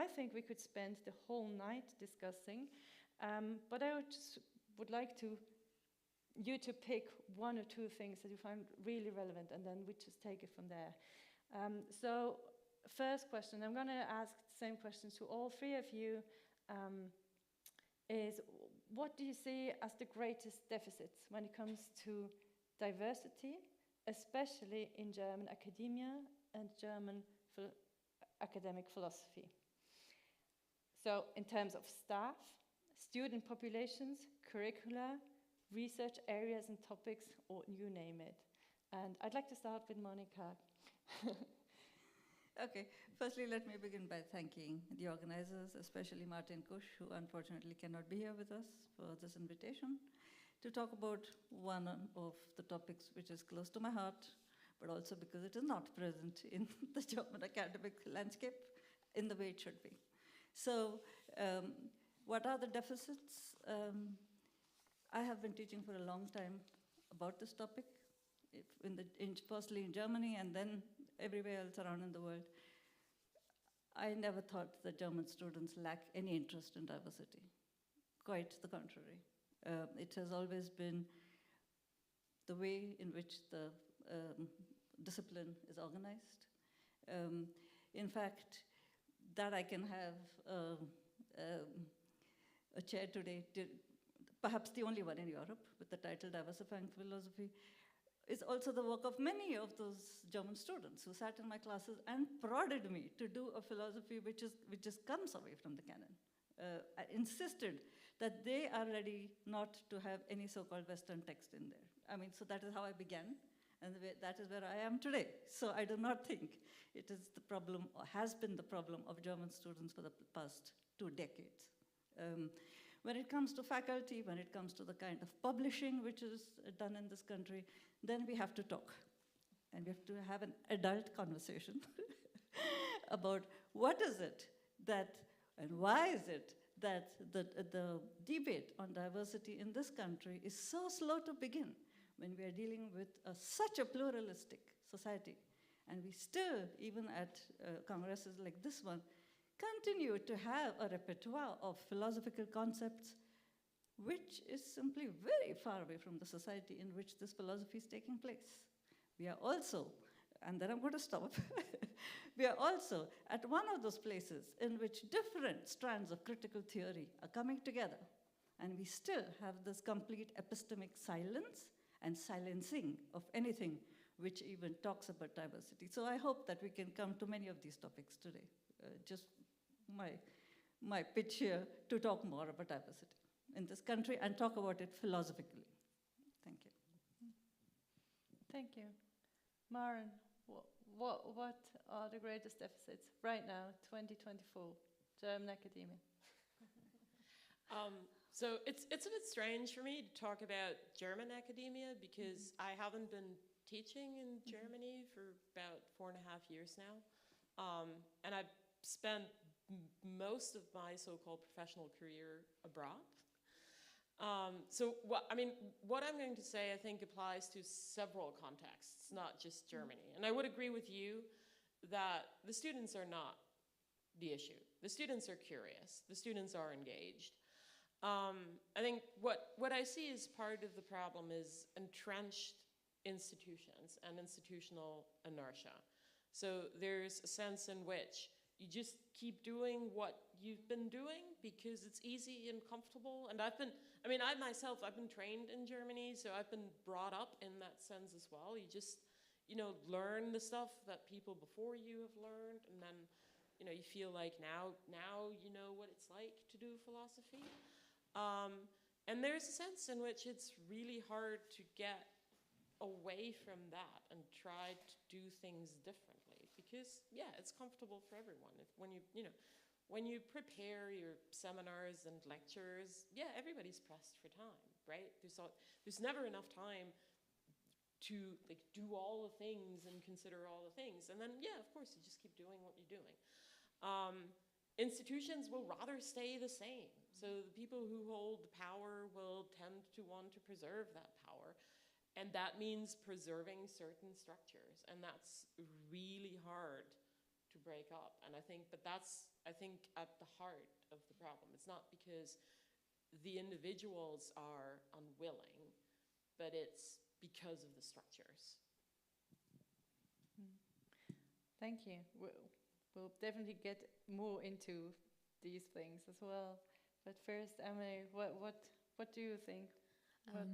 I think we could spend the whole night discussing, but I would like you to pick one or two things that you find really relevant, and then we just take it from there. So, first question, I'm going to ask the same questions to all three of you, is what do you see as the greatest deficits when it comes to diversity, especially in German academia and German academic philosophy? So, in terms of staff, student populations, curricula, research areas and topics, or you name it. And I'd like to start with Monika. Okay, firstly, let me begin by thanking the organizers, especially Martin Kusch, who unfortunately cannot be here with us for this invitation, to talk about one of the topics which is close to my heart, but also because it is not present in the German academic landscape in the way it should be. So, what are the deficits? I have been teaching for a long time about this topic, firstly in Germany and then everywhere else around in the world. I never thought that German students lack any interest in diversity. Quite the contrary. It has always been the way in which the discipline is organized. In fact, that I can have a chair today, perhaps the only one in Europe, with the title Diversifying Philosophy, is also the work of many of those German students who sat in my classes and prodded me to do a philosophy which just comes away from the canon. I insisted that they are ready not to have any so-called Western text in there. I mean, so that is how I began, and that is where I am today. So I do not think it is the problem, or has been the problem of German students for the past 2 decades. When it comes to faculty, when it comes to the kind of publishing which is done in this country, then we have to talk. And we have to have an adult conversation about what is it that, and why is it that the debate on diversity in this country is so slow to begin when we are dealing with such a pluralistic society. And we still, even at congresses like this one, continue to have a repertoire of philosophical concepts which is simply very far away from the society in which this philosophy is taking place. We are also, and then I'm going to stop, we are also at one of those places in which different strands of critical theory are coming together, and we still have this complete epistemic silence and silencing of anything which even talks about diversity. So I hope that we can come to many of these topics today. Just my pitch here to talk more about diversity in this country and talk about it philosophically. Thank you. Thank you. Maren, what are the greatest deficits right now, 2024, German academia? So it's a bit strange for me to talk about German academia because I haven't been teaching in Germany for about 4.5 years now. And I've spent most of my so-called professional career abroad. So what I'm going to say, I think, applies to several contexts, not just Germany. And I would agree with you that the students are not the issue. The students are curious. The students are engaged. I think what I see as part of the problem is entrenched institutions and institutional inertia. So there's a sense in which you just keep doing what you've been doing because it's easy and comfortable. And I've been trained in Germany, so I've been brought up in that sense as well. You just, learn the stuff that people before you have learned, and then, you feel like now you know what it's like to do philosophy. And there's a sense in which it's really hard to get away from that and try to do things differently because, yeah, it's comfortable for everyone. When you prepare your seminars and lectures, yeah, everybody's pressed for time, right? There's never enough time to do all the things and consider all the things. And then, yeah, of course, you just keep doing what you're doing. Institutions will rather stay the same. So the people who hold the power will tend to want to preserve that power. And that means preserving certain structures. And that's really hard to to break up. And I think, but that's, I think, at the heart of the problem. It's not because the individuals are unwilling, but it's because of the structures. Thank you. We'll definitely get more into these things as well. But first, Amelie, what do you think? What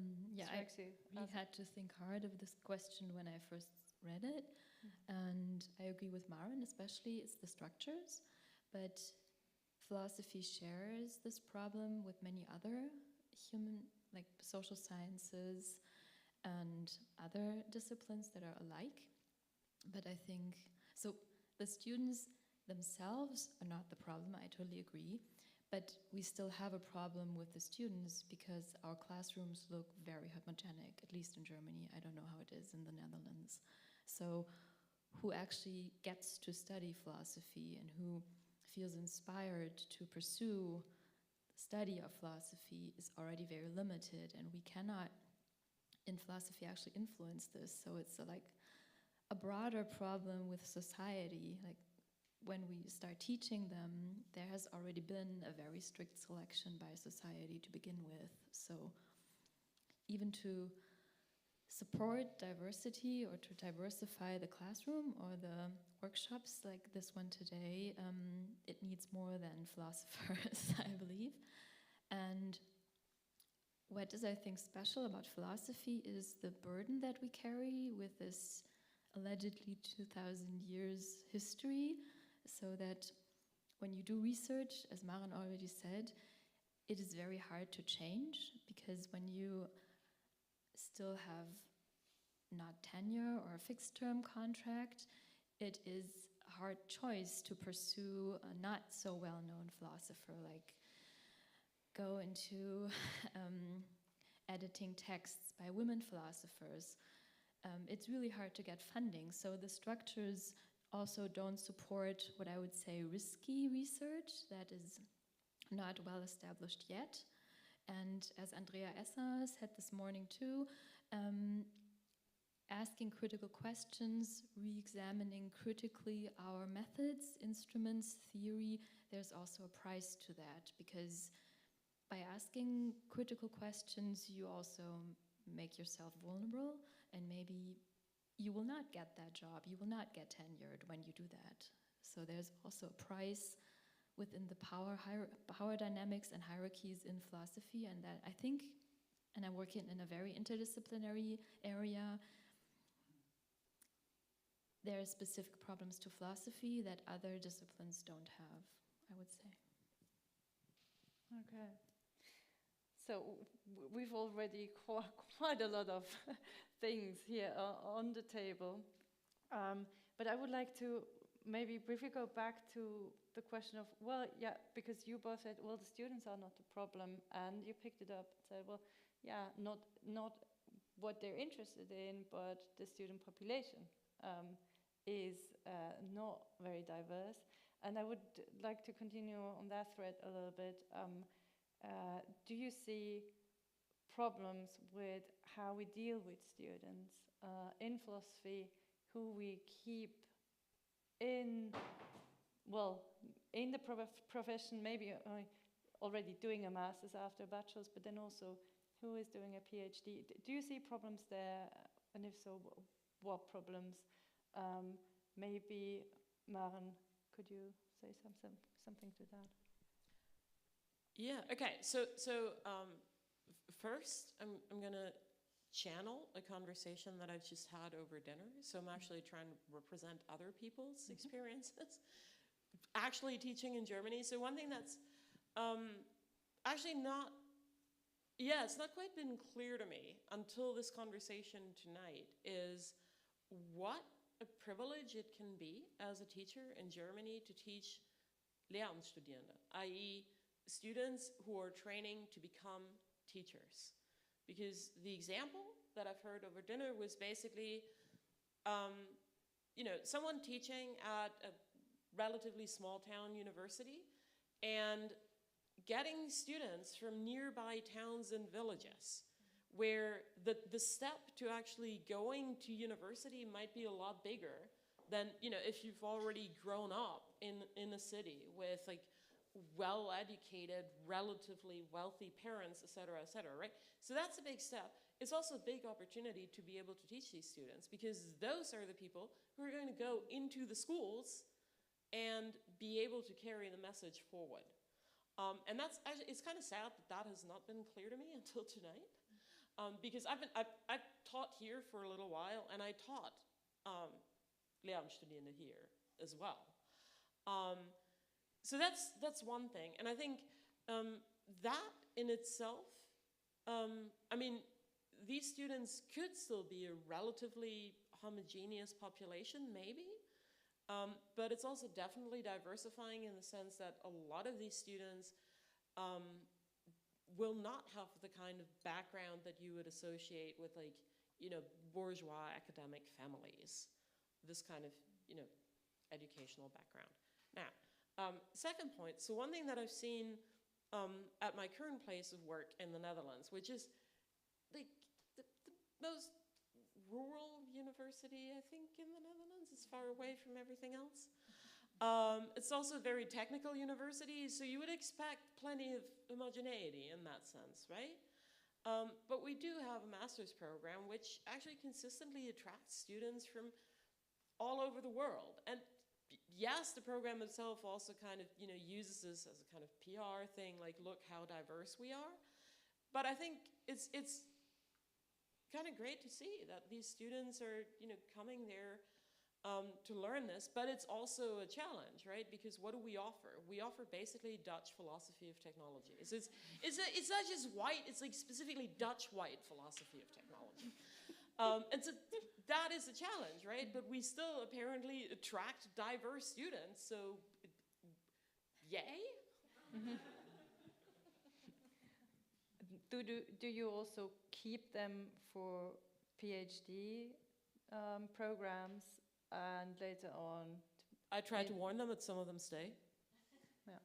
strikes you? We had to think hard of this question when I first read it, and I agree with Maren, especially it's the structures, but philosophy shares this problem with many other human, like social sciences and other disciplines that are alike. But I think, so the students themselves are not the problem, I totally agree. But we still have a problem with the students because our classrooms look very homogenic, at least in Germany. I don't know how it is in the Netherlands. So who actually gets to study philosophy and who feels inspired to pursue the study of philosophy is already very limited, and we cannot in philosophy actually influence this. So it's like a broader problem with society. Like, when we start teaching them, there has already been a very strict selection by society to begin with. So even to support diversity or to diversify the classroom or the workshops like this one today, it needs more than philosophers, I believe. And what is, I think, special about philosophy is the burden that we carry with this allegedly 2,000 years history. So that when you do research, as Maren already said, it is very hard to change, because when you still have not tenure or a fixed term contract, it is a hard choice to pursue a not so well-known philosopher, like go into editing texts by women philosophers. It's really hard to get funding, so the structures also don't support what I would say risky research that is not well established yet. And as Andrea Esser said this morning too, asking critical questions, re-examining critically our methods, instruments, theory, there's also a price to that, because by asking critical questions you also make yourself vulnerable, and maybe you will not get that job, you will not get tenured when you do that. So there's also a price within the power dynamics and hierarchies in philosophy, and that I think, and I'm working in a very interdisciplinary area, there are specific problems to philosophy that other disciplines don't have, I would say. Okay. So we've already quite a lot of things here on the table. But I would like to maybe briefly go back to the question of, well, yeah, because you both said, well, the students are not the problem, and you picked it up and said, well, yeah, not what they're interested in, but the student population is not very diverse. And I would like to continue on that thread a little bit. Do you see problems with how we deal with students in philosophy, who we keep in the profession, maybe already doing a master's after a bachelor's, but then also who is doing a PhD? Do you see problems there? And if so, what problems? Maybe, Maren, could you say something to that? Yeah, okay, so first I'm gonna channel a conversation that I've just had over dinner, so I'm actually trying to represent other people's experiences, actually teaching in Germany. So one thing that's actually it's not quite been clear to me until this conversation tonight, is what a privilege it can be as a teacher in Germany to teach Lehramtsstudierende, i.e. students who are training to become teachers. Because the example that I've heard over dinner was basically, someone teaching at a relatively small town university and getting students from nearby towns and villages where the step to actually going to university might be a lot bigger than, if you've already grown up in a city with like well-educated, relatively wealthy parents, et cetera, right? So that's a big step. It's also a big opportunity to be able to teach these students, because those are the people who are going to go into the schools and be able to carry the message forward. And that's actually, it's kind of sad that has not been clear to me until tonight, because I've taught here for a little while, and I taught Lehramtsstudierende here as well. So that's one thing, and I think that in itself, I mean, these students could still be a relatively homogeneous population, maybe, but it's also definitely diversifying in the sense that a lot of these students will not have the kind of background that you would associate with, like, bourgeois academic families, this kind of, educational background. Now, second point, so one thing that I've seen at my current place of work in the Netherlands, which is like the most rural university, I think, in the Netherlands. It's far away from everything else. It's also a very technical university, so you would expect plenty of homogeneity in that sense, right? But we do have a master's program which actually consistently attracts students from all over the world. And yes, the program itself also kind of, uses this as a kind of PR thing, like, look how diverse we are. But I think it's kind of great to see that these students are, coming there to learn this. But it's also a challenge, right? Because what do we offer? We offer basically Dutch philosophy of technology. So it's not just white, it's like specifically Dutch white philosophy of technology. And so that is a challenge, right? But we still apparently attract diverse students, so yay? Mm-hmm. Do you also keep them for PhD programs and later on? I try to warn them, but some of them stay. Yeah.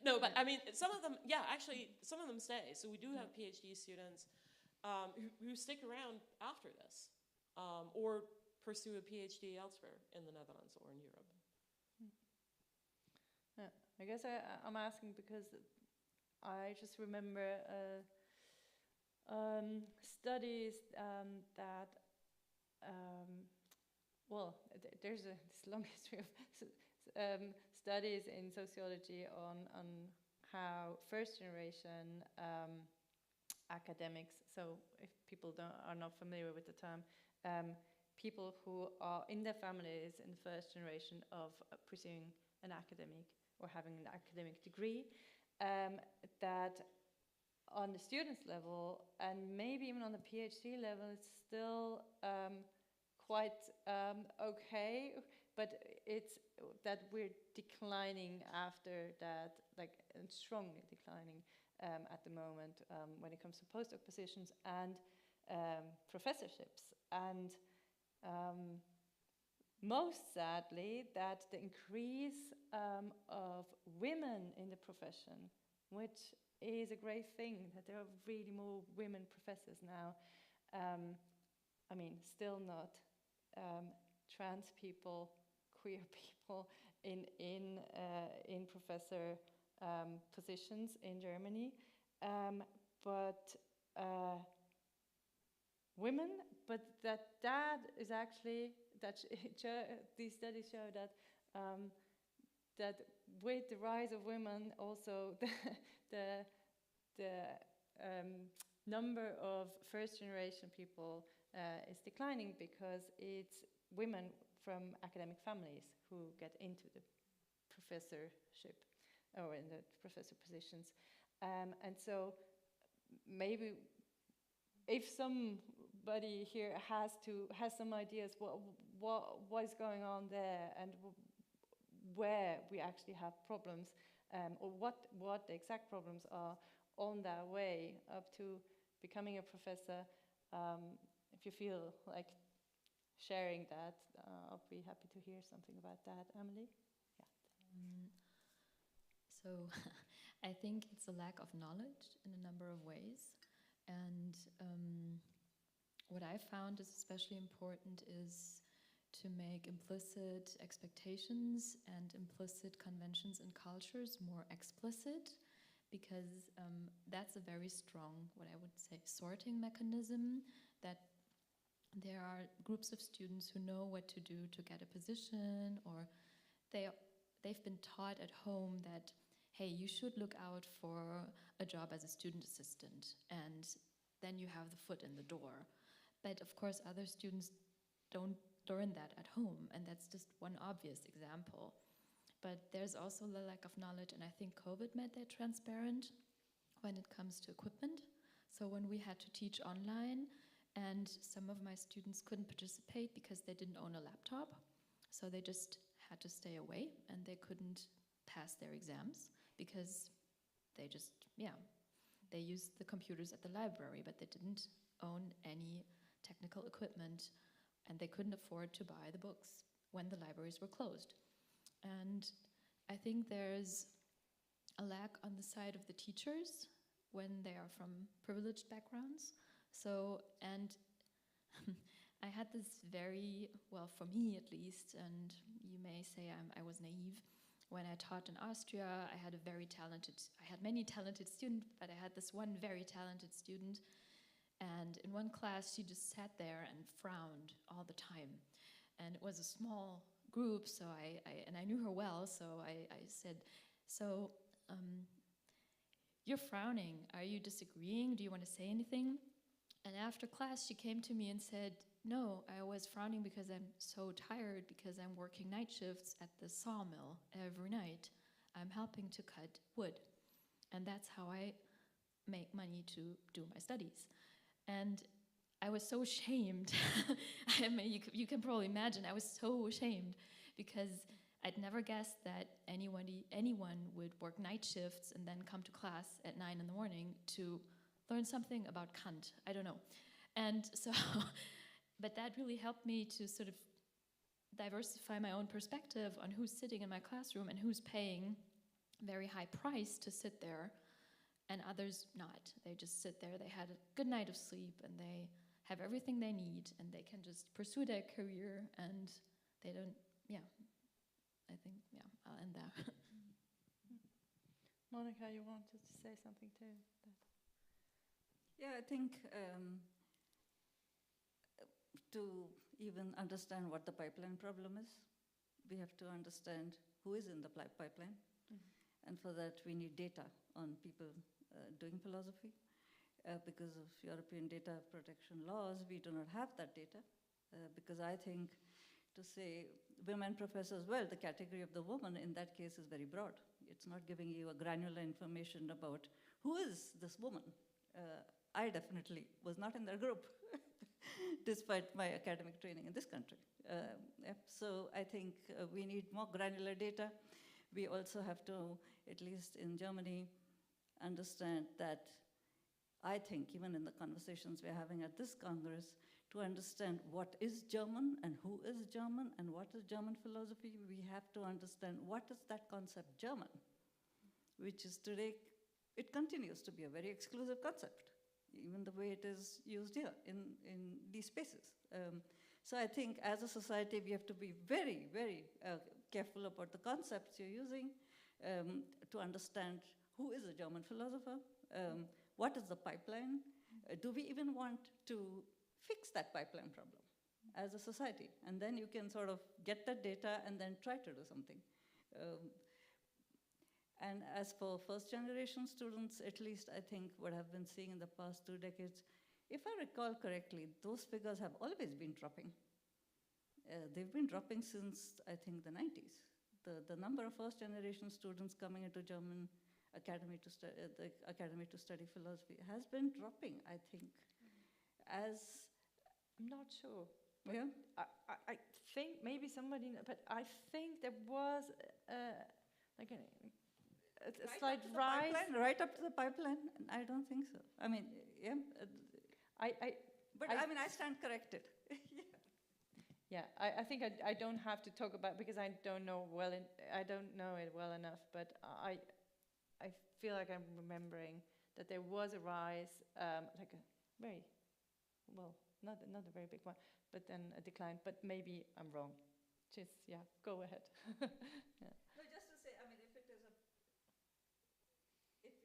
No, but I mean, some of them, yeah, actually, some of them stay. So we do have PhD students who stick around after this, or pursue a PhD elsewhere in the Netherlands or in Europe. Yeah, I guess I'm asking because I just remember studies that, there's this long history of studies in sociology on how first generation academics, so if people are not familiar with the term, people who are in their families in the first generation of pursuing an academic or having an academic degree, that on the students level and maybe even on the PhD level, it's still quite okay, but it's that we're declining after that, like, and strongly declining at the moment when it comes to postdoc positions and professorships. And most sadly, that the increase of women in the profession, which is a great thing, that there are really more women professors now. I mean, still not trans people, queer people in professor positions in Germany, but women. But that is actually these studies show that that with the rise of women, also the number of first generation people is declining, because it's women from academic families who get into the professorship or in the professor positions, and so maybe if somebody here has some ideas what is going on there and where we actually have problems, or what the exact problems are on their way up to becoming a professor, if you feel like sharing that, I'll be happy to hear something about that. Amelie? Yeah. So I think it's a lack of knowledge in a number of ways. And what I found is especially important is to make implicit expectations and implicit conventions and cultures more explicit, because that's a very strong, what I would say, sorting mechanism, that there are groups of students who know what to do to get a position, or they've been taught at home that, hey, you should look out for a job as a student assistant, and then you have the foot in the door. But of course, other students don't learn that at home, and that's just one obvious example. But there's also the lack of knowledge, and I think COVID made that transparent when it comes to equipment. So when we had to teach online, and some of my students couldn't participate because they didn't own a laptop, so they just had to stay away, and they couldn't pass their exams because they just, they used the computers at the library, but they didn't own any technical equipment, and they couldn't afford to buy the books when the libraries were closed. And I think there's a lack on the side of the teachers when they are from privileged backgrounds. So, and I had this very, well, for me at least, and you may say I was naive. When I taught in Austria, I had many talented students, but I had this one very talented student. And in one class, she just sat there and frowned all the time. And it was a small group, so I knew her well, so I said, so you're frowning. Are you disagreeing? Do you want to say anything? And after class, she came to me and said, no, I was frowning because I'm so tired, because I'm working night shifts at the sawmill every night. I'm helping to cut wood. And that's how I make money to do my studies. And I was so ashamed. I mean, you can probably imagine, I was so ashamed because I'd never guessed that anyone would work night shifts and then come to class at 9 in the morning to learn something about Kant. I don't know. And so, but that really helped me to sort of diversify my own perspective on who's sitting in my classroom and who's paying very high price to sit there, and others not. They just sit there, they had a good night of sleep, and they have everything they need, and they can just pursue their career, and they don't, I think, I'll end there. Monika, you wanted to say something too? Yeah, I think to even understand what the pipeline problem is, we have to understand who is in the pipeline. Mm-hmm. And for that, we need data on people doing philosophy. Because of European data protection laws, we do not have that data. Because I think to say women professors, well, the category of the woman in that case is very broad. It's not giving you a granular information about who is this woman. I definitely was not in their group, despite my academic training in this country. So I think we need more granular data. We also have to, at least in Germany, understand that I think, even in the conversations we're having at this Congress, to understand what is German and who is German and what is German philosophy, we have to understand what is that concept German, which is today, it continues to be a very exclusive concept, even the way it is used here in these spaces. So I think as a society, we have to be very, very careful about the concepts you're using to understand who is a German philosopher, what is the pipeline, do we even want to fix that pipeline problem as a society? And then you can sort of get that data and then try to do something. And as for first generation students, at least I think what I've been seeing in the past 2 decades, if I recall correctly, those figures have always been dropping. They've been dropping since, I think, the 90s. The number of first generation students coming into German academy to the academy to study philosophy has been dropping, I think. As I'm not sure. Yeah. I think maybe somebody, but I think there was like a slight rise. Right up to the pipeline? I don't think so. I mean, yeah. I stand corrected. Yeah, I think I don't have to talk about, because I don't know I don't know it well enough, but I feel like I'm remembering that there was a rise, like a very, well, not a very big one, but then a decline. But maybe I'm wrong. Just, yeah, go ahead. Yeah. No, just to say, I mean,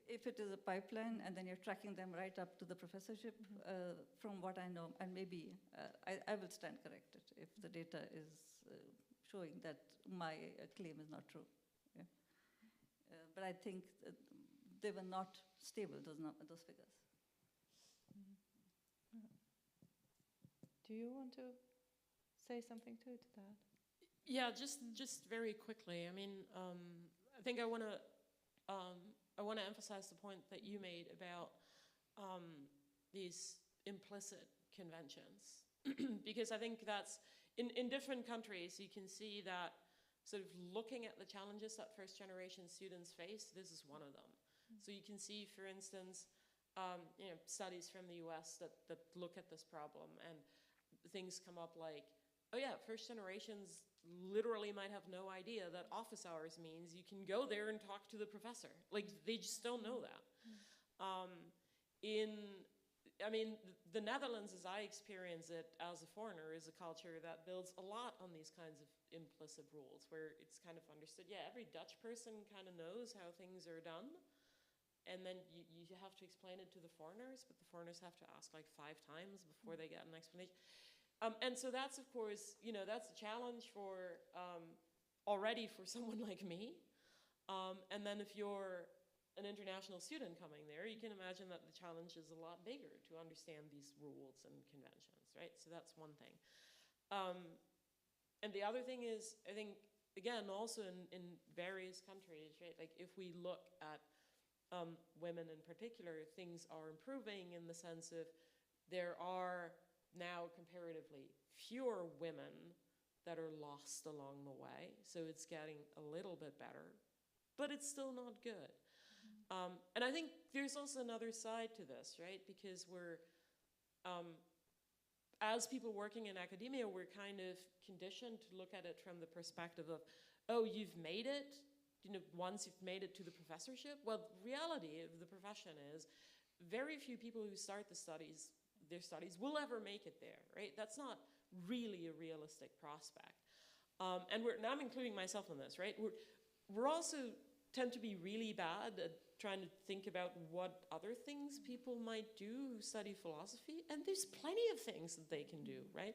if it is a pipeline and then you're tracking them right up to the professorship, from what I know, and maybe I will stand corrected if the data is showing that my claim is not true. Yeah. But I think they were not stable, those figures. Do you want to say something to that? Yeah, just very quickly. I mean, I think I want to emphasize the point that you made about these implicit conventions, because I think that's in different countries you can see that sort of looking at the challenges that first generation students face. This is one of them. So you can see, for instance, studies from the US that look at this problem, and things come up like, oh yeah, first generations literally might have no idea that office hours means you can go there and talk to the professor. Like, they just don't know that. The Netherlands, as I experience it as a foreigner, is a culture that builds a lot on these kinds of implicit rules, where it's kind of understood, yeah, every Dutch person kind of knows how things are done. And then you have to explain it to the foreigners, but the foreigners have to ask like 5 times before they get an explanation. And so that's, of course, that's a challenge for already for someone like me. And then if you're an international student coming there, you can imagine that the challenge is a lot bigger to understand these rules and conventions, right? So that's one thing. And the other thing is, I think, again, also in various countries, right? Like, if we look at women in particular, things are improving in the sense of there are now comparatively fewer women that are lost along the way. So it's getting a little bit better, but it's still not good. And I think there's also another side to this, right? Because we're, as people working in academia, we're kind of conditioned to look at it from the perspective of, oh, you've made it, once you've made it to the professorship. Well, the reality of the profession is very few people who start their studies will ever make it there, right? That's not really a realistic prospect. And I'm including myself in this, right? We're also tend to be really bad at trying to think about what other things people might do who study philosophy, and there's plenty of things that they can do, right?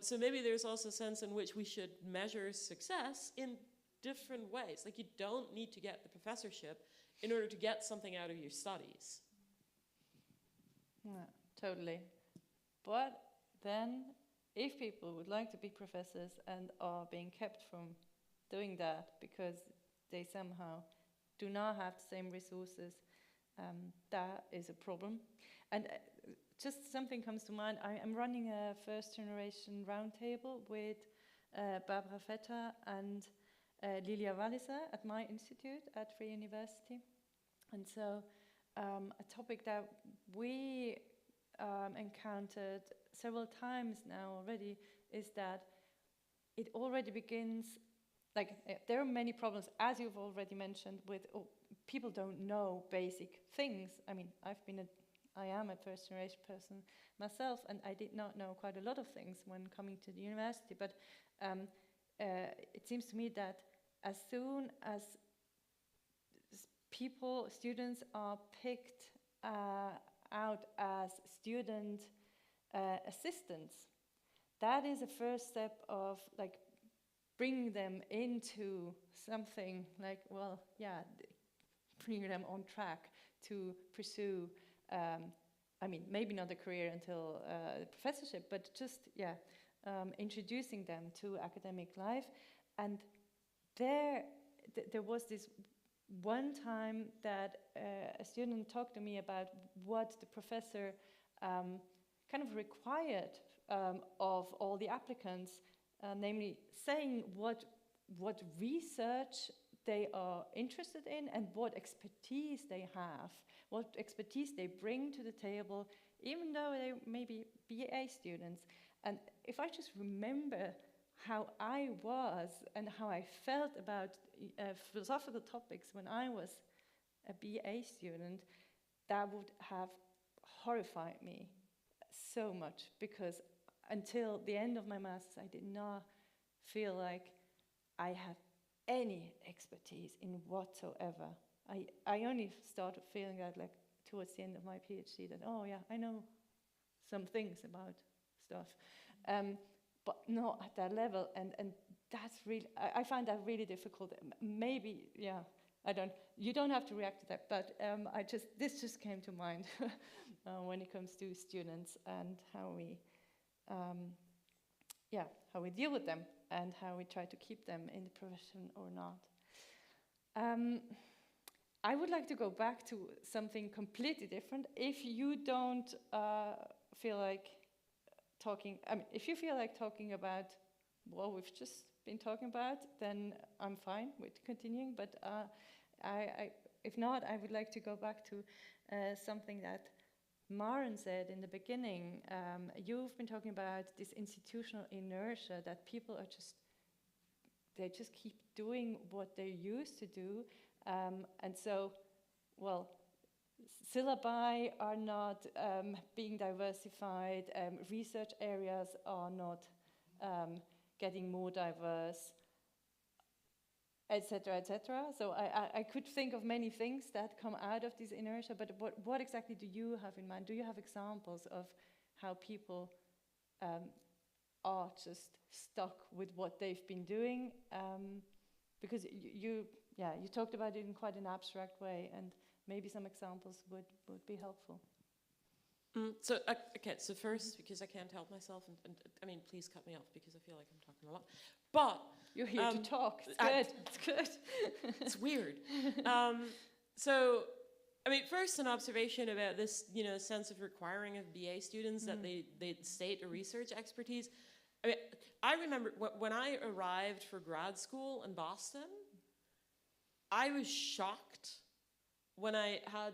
So maybe there's also a sense in which we should measure success in different ways. Like, you don't need to get the professorship in order to get something out of your studies. Yeah, totally. But then, if people would like to be professors and are being kept from doing that because they somehow do not have the same resources, that is a problem. And just something comes to mind. I'm running a first generation roundtable with Barbara Vetter and Lilia Walliser at my institute at Free University. And so a topic that we encountered several times now already is that it already begins, like, there are many problems, as you've already mentioned, with people don't know basic things. I mean, I am a first generation person myself, and I did not know quite a lot of things when coming to the university, but it seems to me that as soon as students are picked out as student assistants, that is a first step of, like, bringing them into something like, well, yeah, bringing them on track to pursue, I mean, maybe not a career until the professorship, but just, introducing them to academic life. And there was this one time that a student talked to me about what the professor kind of required of all the applicants, namely saying what research they are interested in and what expertise they have, what expertise they bring to the table, even though they may be BA students. And if I just remember how I was and how I felt about philosophical topics when I was a BA student, that would have horrified me so much, because until the end of my master's, I did not feel like I have any expertise in whatsoever. I only started feeling that like towards the end of my PhD that, oh yeah, I know some things about stuff, but not at that level. And that's really, I find that really difficult. Maybe, yeah, you don't have to react to that, but this just came to mind when it comes to students and how we deal with them and how we try to keep them in the profession or not. I would like to go back to something completely different. If you don't feel like talking, if you feel like talking about what we've just been talking about, then I'm fine with continuing. But if not, I would like to go back to something that Maren said in the beginning. You've been talking about this institutional inertia, that people are they just keep doing what they used to do. And so, well, syllabi are not being diversified, research areas are not getting more diverse, etc., etc. So I could think of many things that come out of this inertia, but what exactly do you have in mind? Do you have examples of how people are just stuck with what they've been doing? Because you talked about it in quite an abstract way, and maybe some examples would be helpful. So first, because I can't help myself, and I mean, please cut me off because I feel like I'm talking a lot. But you're here to talk. It's good. It's good. It's weird. So, I mean, first an observation about this, sense of requiring of BA students that they state a research expertise. I mean, I remember when I arrived for grad school in Boston, I was shocked when I had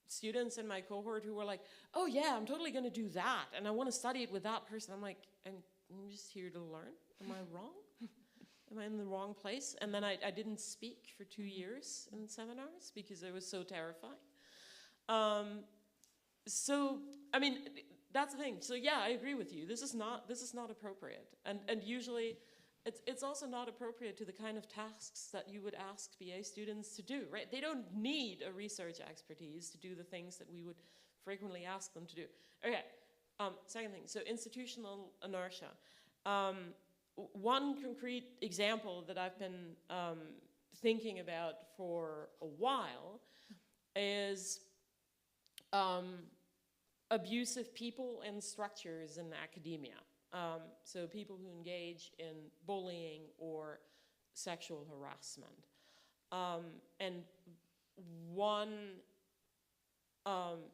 students in my cohort who were like, oh yeah, I'm totally going to do that, and I want to study it with that person. I'm like, I'm just here to learn. Am I wrong? Am I in the wrong place? And then I didn't speak for 2 years in seminars because I was so terrified. So, I mean, that's the thing. So yeah, I agree with you. This is not appropriate. And usually it's also not appropriate to the kind of tasks that you would ask BA students to do, right? They don't need a research expertise to do the things that we would frequently ask them to do. Okay, second thing, so institutional inertia. One concrete example that I've been thinking about for a while is abusive people and structures in academia. So people who engage in bullying or sexual harassment. And one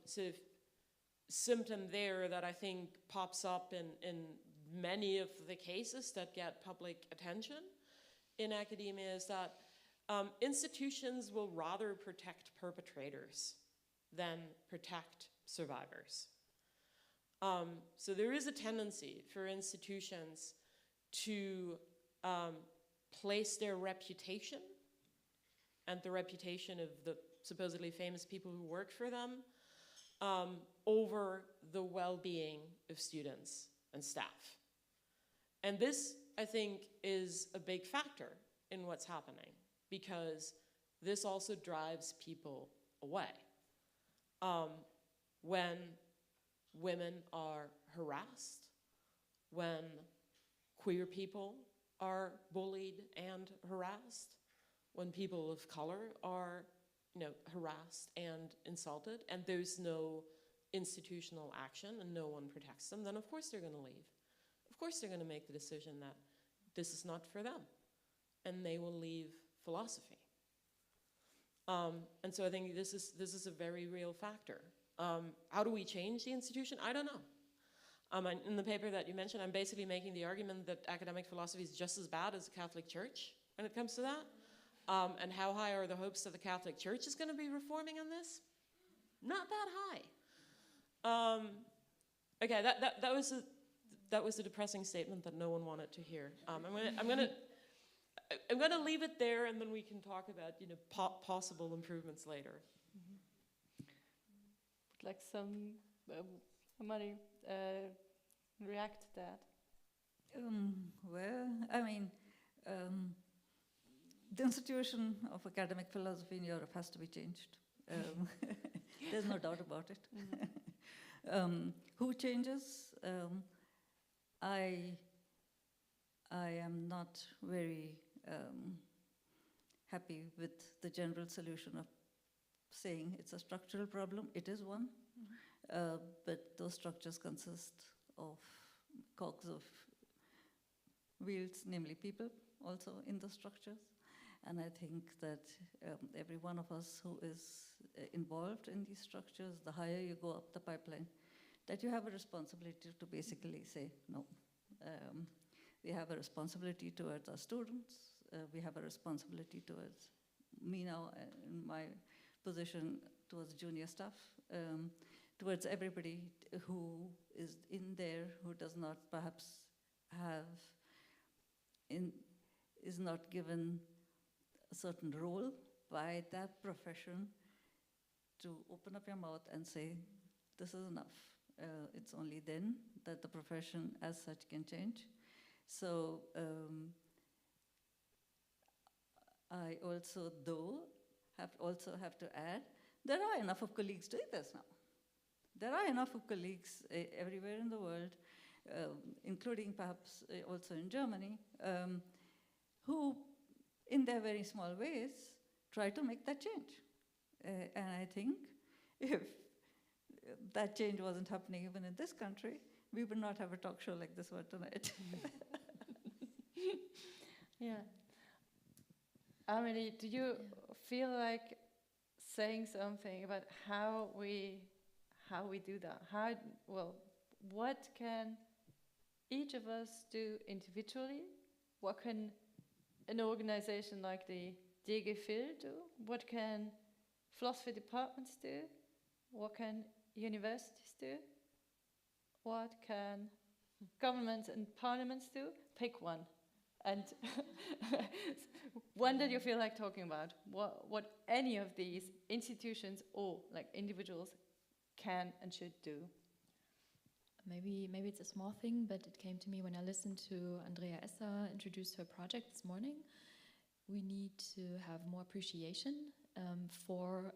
sort of symptom there that I think pops up in many of the cases that get public attention in academia is that institutions will rather protect perpetrators than protect survivors. So there is a tendency for institutions to place their reputation and the reputation of the supposedly famous people who work for them over the well-being of students and staff. And this, I think, is a big factor in what's happening because this also drives people away. When women are harassed, when queer people are bullied and harassed, when people of color are, harassed and insulted, and there's no institutional action and no one protects them, then of course they're going to leave. Of course they're going to make the decision that this is not for them, and they will leave philosophy. And so I think this is a very real factor. How do we change the institution? I don't know. In the paper that you mentioned, I'm basically making the argument that academic philosophy is just as bad as the Catholic Church when it comes to that. And how high are the hopes that the Catholic Church is going to be reforming on this? Not that high. Okay, that was a depressing statement that no one wanted to hear. I'm gonna leave it there, and then we can talk about possible improvements later. Like some, Amelie, react to that? Well, I mean, the institution of academic philosophy in Europe has to be changed. There's no doubt about it. Who changes? I am not very happy with the general solution of saying it's a structural problem. It is one, but those structures consist of cogs of wheels, namely people, also in the structures. And I think that every one of us who is involved in these structures, the higher you go up the pipeline, that you have a responsibility to basically say, no. We have a responsibility towards our students. We have a responsibility towards me now, in my position, towards junior staff, towards everybody who is in there, who does not perhaps is not given a certain role by that profession to open up your mouth and say, this is enough. It's only then that the profession as such can change. So I also, have to add, there are enough of colleagues doing this now. There are enough of colleagues everywhere in the world, including perhaps also in Germany, who, in their very small ways, try to make that change. And I think if that change wasn't happening even in this country, we would not have a talk show like this one tonight. Yeah. Amelie, do you feel like saying something about how we do that? What can each of us do individually? What can an organization like the DG Phil do? What can philosophy departments do? What can universities do? What can governments and parliaments do? Pick one. And one that you feel like talking about. What any of these institutions or like individuals can and should do. Maybe it's a small thing, but it came to me when I listened to Andrea Esser introduce her project this morning. We need to have more appreciation for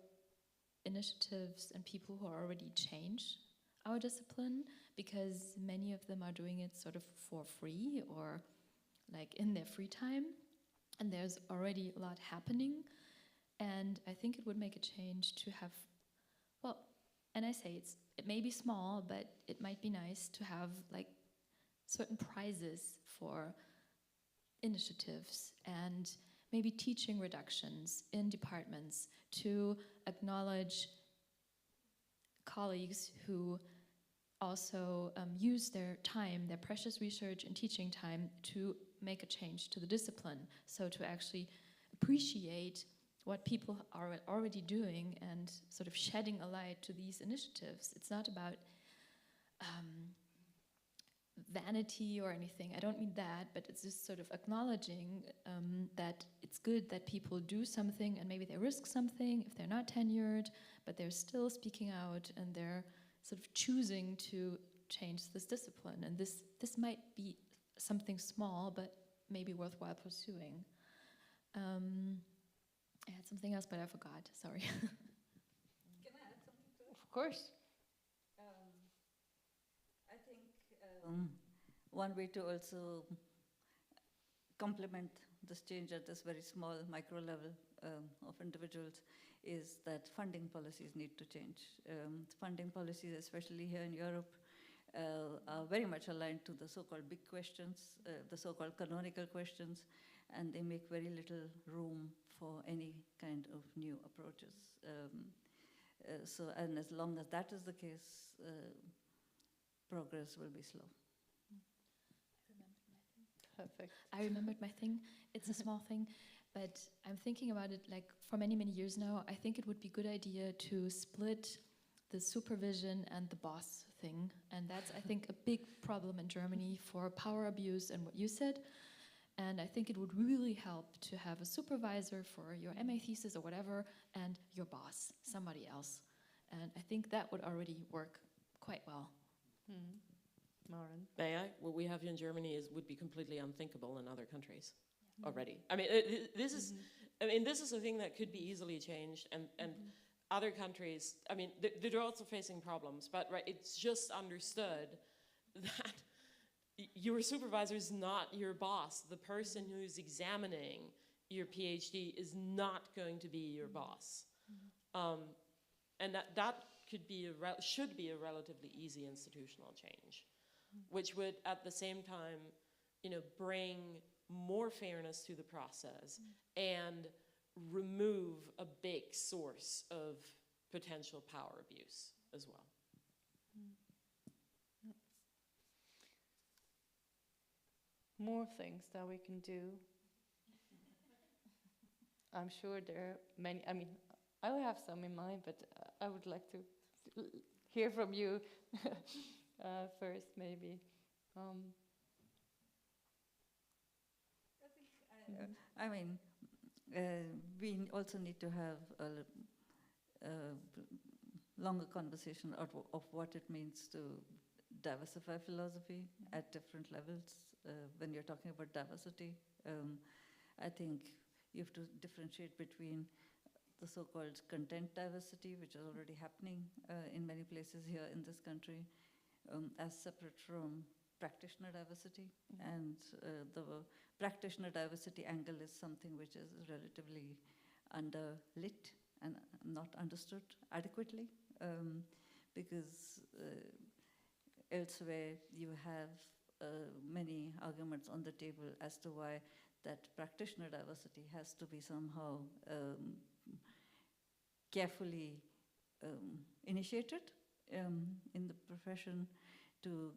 initiatives and people who already change our discipline, because many of them are doing it sort of for free or like in their free time, and there's already a lot happening. And I think it would make a change to have, well, and I say it may be small, but it might be nice to have like certain prizes for initiatives and maybe teaching reductions in departments to acknowledge colleagues who also use their time, their precious research and teaching time to make a change to the discipline. So to actually appreciate what people are already doing and sort of shedding a light to these initiatives. It's not about vanity or anything. I don't mean that, but it's just sort of acknowledging that it's good that people do something and maybe they risk something if they're not tenured, but they're still speaking out and they're sort of choosing to change this discipline. And this might be something small, but maybe worthwhile pursuing. I had something else, but I forgot. Sorry. Can I add something to it? Of course. I think one way to also complement this change at this very small micro level of individuals is that funding policies need to change. Funding policies, especially here in Europe, are very much aligned to the so-called big questions, the so-called canonical questions, and they make very little room for any kind of new approaches. And as long as that is the case, progress will be slow. Perfect. I remembered my thing. It's a small thing, but I'm thinking about it like for many, many years now. I think it would be a good idea to split the supervision and the boss thing. And that's, I think, a big problem in Germany for power abuse and what you said. And I think it would really help to have a supervisor for your MA thesis or whatever, and your boss, somebody else. And I think that would already work quite well. Maren. May I? What we have in Germany would be completely unthinkable in other countries already. I mean, this is. I mean, this is a thing that could be easily changed, and other countries. I mean, they're also facing problems, but right, it's just understood that your supervisor is not your boss. The person who's examining your PhD is not going to be your boss, and that could be should be a relatively easy institutional change, which would at the same time, bring more fairness to the process and remove a big source of potential power abuse as well. More things that we can do. I'm sure there are many. I mean, I have some in mind, but I would like to hear from you first, maybe. I mean, we also need to have a longer conversation of what it means to diversify philosophy at different levels. When you're talking about diversity, I think you have to differentiate between the so-called content diversity, which is already happening in many places here in this country, as separate from practitioner diversity. And the practitioner diversity angle is something which is relatively underlit and not understood adequately, because elsewhere you have many arguments on the table as to why that practitioner diversity has to be somehow carefully initiated in the profession to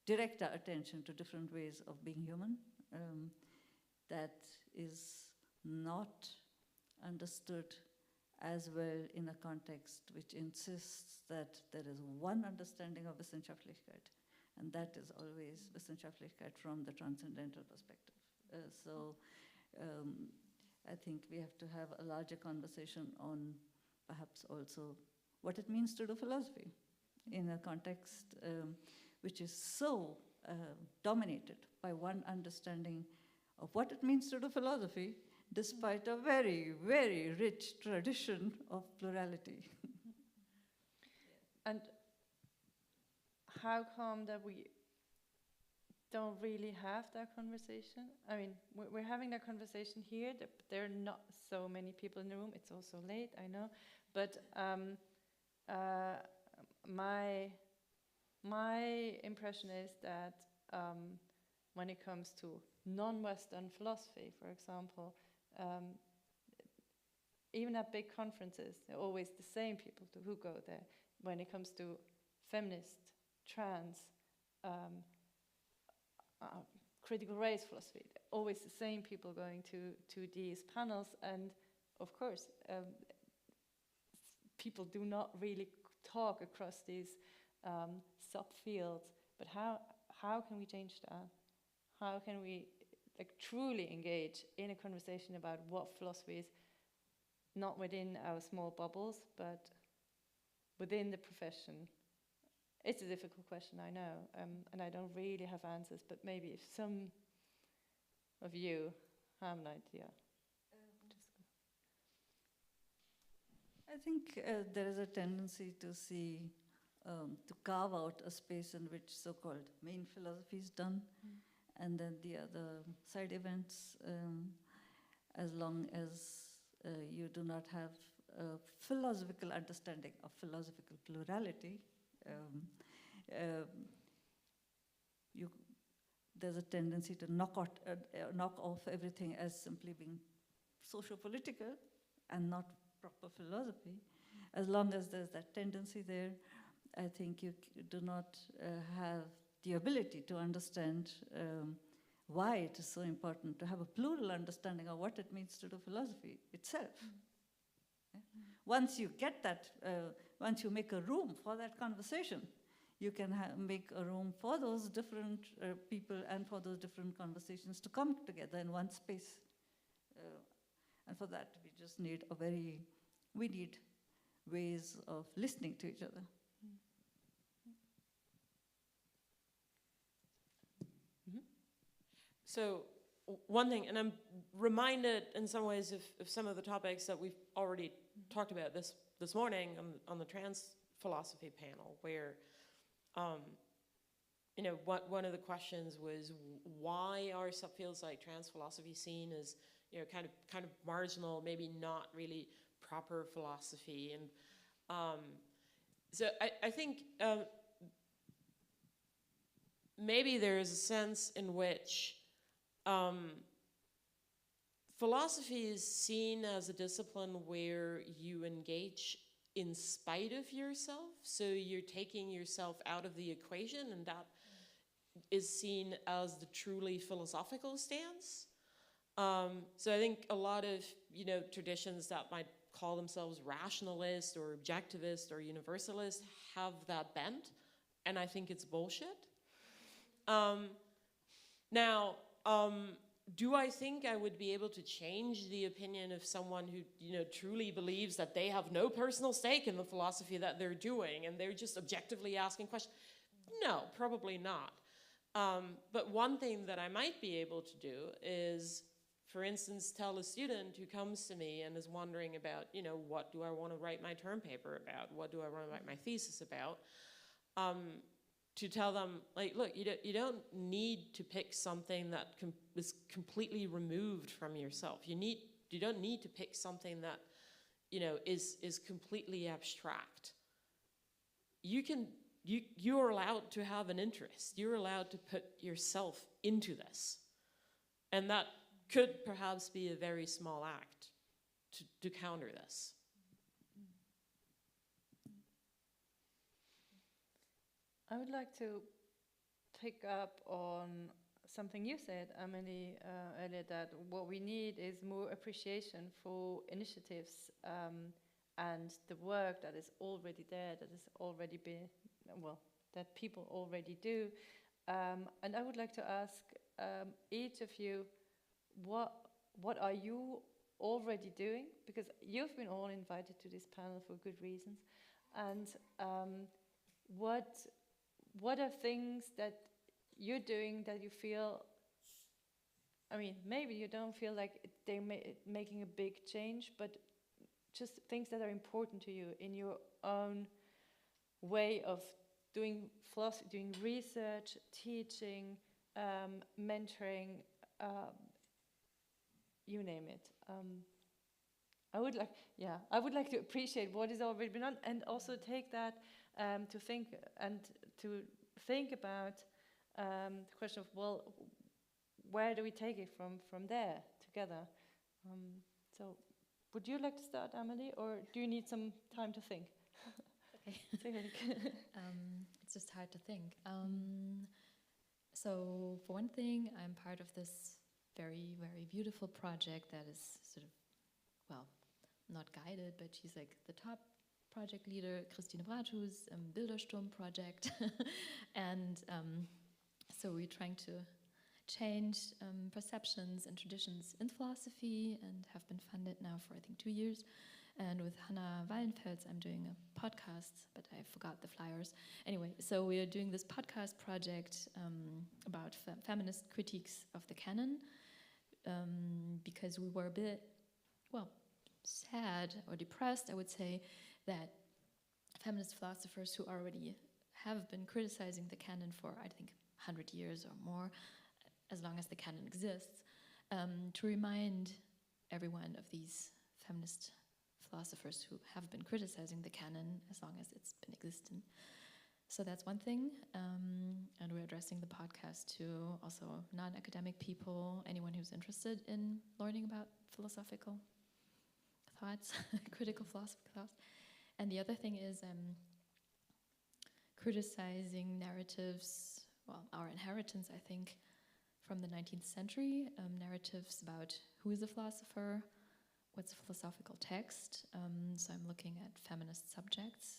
direct our attention to different ways of being human. That is not understood as well in a context which insists that there is one understanding of Wissenschaftlichkeit, and that is always Wissenschaftlichkeit from the transcendental perspective. So I think we have to have a larger conversation on perhaps also what it means to do philosophy in a context which is so dominated by one understanding of what it means to do philosophy, despite a very, very rich tradition of plurality. And how come that we don't really have that conversation? I mean, we're having that conversation here, but there are not so many people in the room. It's also late, I know. But my impression is that when it comes to non-Western philosophy, for example, even at big conferences, they're always the same people who go there. When it comes to feminist, trans, critical race philosophy, always the same people going to these panels, and of course, people do not really talk across these subfields. But how can we change that? How can we truly engage in a conversation about what philosophy is, not within our small bubbles, but within the profession? It's a difficult question, I know, and I don't really have answers, but maybe if some of you have an idea. I think there is a tendency to see, to carve out a space in which so-called main philosophy is done, and then the other side events, as long as you do not have a philosophical understanding of philosophical plurality, there's a tendency to knock off everything as simply being socio-political and not proper philosophy. As long as there's that tendency there, I think you do not have the ability to understand why it is so important to have a plural understanding of what it means to do philosophy itself. Yeah? Once you get that, once you make a room for that conversation, you can make a room for those different people and for those different conversations to come together in one space. And for that, we just need we need ways of listening to each other. So one thing, and I'm reminded in some ways of some of the topics that we've already talked about this morning on the trans philosophy panel, where one of the questions was, why are subfields like trans philosophy seen as kind of marginal, maybe not really proper philosophy? And so I think maybe there is a sense in which philosophy is seen as a discipline where you engage in spite of yourself. So you're taking yourself out of the equation, and that is seen as the truly philosophical stance. So I think a lot of traditions that might call themselves rationalist or objectivist or universalist have that bent, and I think it's bullshit. Now, do I think I would be able to change the opinion of someone who truly believes that they have no personal stake in the philosophy that they're doing and they're just objectively asking questions? No, probably not. But one thing that I might be able to do is, for instance, tell a student who comes to me and is wondering about, what do I want to write my term paper about? What do I want to write my thesis about? To tell them, like, look, you don't need to pick something that is completely removed from yourself. You don't need to pick something that, is completely abstract. You're allowed to have an interest. You're allowed to put yourself into this. And that could perhaps be a very small act to counter this. I would like to pick up on something you said, Amelie, earlier, that what we need is more appreciation for initiatives and the work that is already there, that is already been, that people already do. And I would like to ask each of you, what are you already doing? Because you've been all invited to this panel for good reasons. And what are things that you're doing that you feel, maybe you don't feel like they're making a big change, but just things that are important to you in your own way of doing philosophy, doing research, teaching, mentoring, you name it. I would like to appreciate what has already been done, and also take that to think about the question of, where do we take it from there together? So, would you like to start, Amelie, or do you need some time to think? Okay. It's just hard to think. So, for one thing, I'm part of this very, very beautiful project that is sort of, not guided, but she's like the top project leader, Christine Bratu's Bildersturm project. And so we're trying to change perceptions and traditions in philosophy, and have been funded now for, I think, 2 years. And with Hannah Wallenfels, I'm doing a podcast, but I forgot the flyers. Anyway, so we are doing this podcast project about feminist critiques of the canon, because we were a bit, sad or depressed, I would say, that feminist philosophers who already have been criticizing the canon for, I think, 100 years or more, as long as the canon exists, to remind everyone of these feminist philosophers who have been criticizing the canon as long as it's been existent. So that's one thing, and we're addressing the podcast to also non-academic people, anyone who's interested in learning about philosophical thoughts, critical philosophical thoughts. And the other thing is criticizing narratives, our inheritance, I think, from the 19th century, narratives about who is a philosopher, what's a philosophical text. So I'm looking at feminist subjects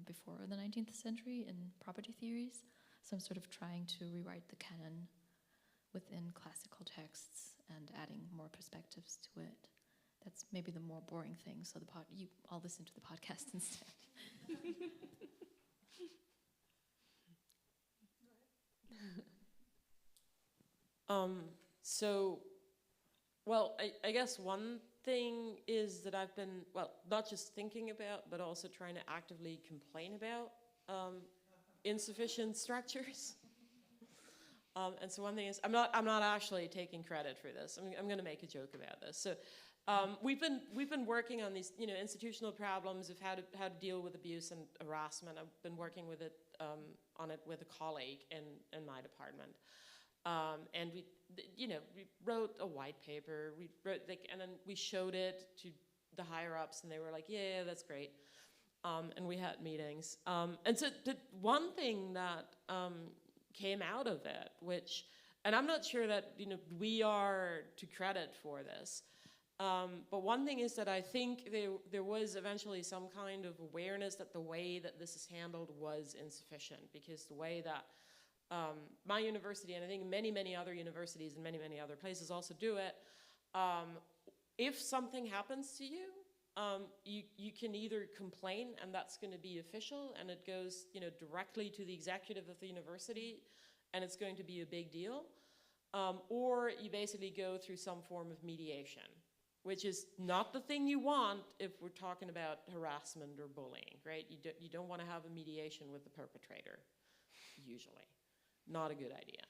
before the 19th century in property theories. So I'm sort of trying to rewrite the canon within classical texts and adding more perspectives to it. That's maybe the more boring thing. So I'll listen to the podcast instead. So, well, I guess one thing is that I've been, well, not just thinking about, but also trying to actively complain about insufficient structures. And so one thing is, I'm not actually taking credit for this. I'm going to make a joke about this. So, we've been working on these, institutional problems of how to deal with abuse and harassment. I've been working with it on it with a colleague in my department, and we wrote a white paper. We wrote and then we showed it to the higher ups, and they were like, "Yeah, that's great." And we had meetings. And so the one thing that came out of it, and I'm not sure that we are to credit for this. But one thing is that I think there was eventually some kind of awareness that the way that this is handled was insufficient, because the way that my university, and I think many other universities and many other places also do it, if something happens to you, you can either complain, and that's going to be official, and it goes directly to the executive of the university, and it's going to be a big deal, or you basically go through some form of mediation, which is not the thing you want if we're talking about harassment or bullying, right? You don't want to have a mediation with the perpetrator, usually. Not a good idea.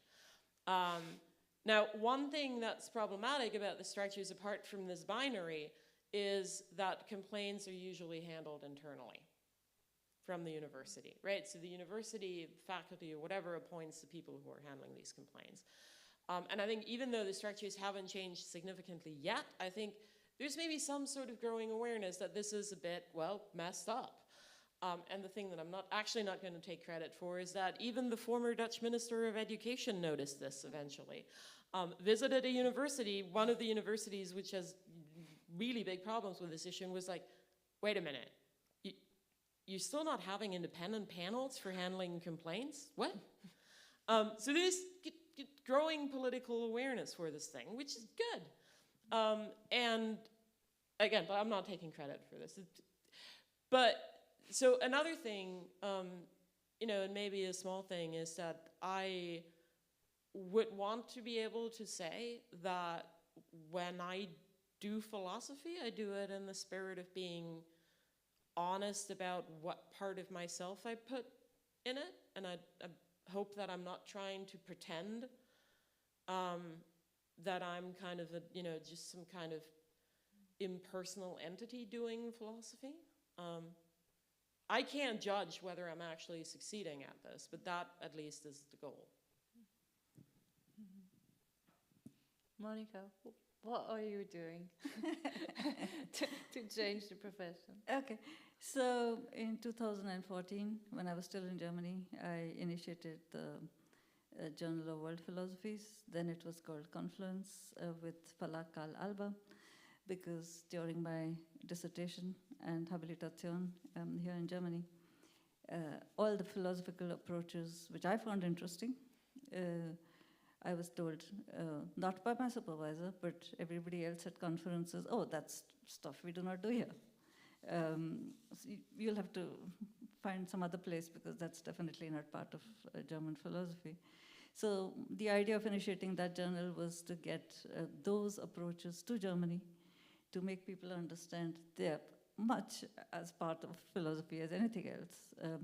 Now, one thing that's problematic about the structures, apart from this binary, is that complaints are usually handled internally from the university, right? So the university, faculty, or whatever appoints the people who are handling these complaints. And I think even though the structures haven't changed significantly yet, I think there's maybe some sort of growing awareness that this is a bit, well, messed up. And the thing that I'm actually not going to take credit for is that even the former Dutch Minister of Education noticed this eventually. Visited a university, one of the universities which has really big problems with this issue, and was like, wait a minute, you're still not having independent panels for handling complaints? What? So there's growing political awareness for this thing, which is good. And again, but I'm not taking credit for this. But so another thing, and maybe a small thing, is that I would want to be able to say that when I do philosophy, I do it in the spirit of being honest about what part of myself I put in it, and I hope that I'm not trying to pretend that I'm kind of just some kind of impersonal entity doing philosophy. I can't judge whether I'm actually succeeding at this, but that at least is the goal. Monika, what are you doing to change the profession? Okay, so in 2014, when I was still in Germany, I initiated the Journal of World Philosophies. Then it was called Confluence with Verlag Karl Alba, because during my dissertation and habilitation here in Germany, all the philosophical approaches which I found interesting, I was told, not by my supervisor, but everybody else at conferences, oh, that's stuff we do not do here. So you'll have to find some other place, because that's definitely not part of German philosophy. So the idea of initiating that journal was to get those approaches to Germany, to make people understand they're much as part of philosophy as anything else.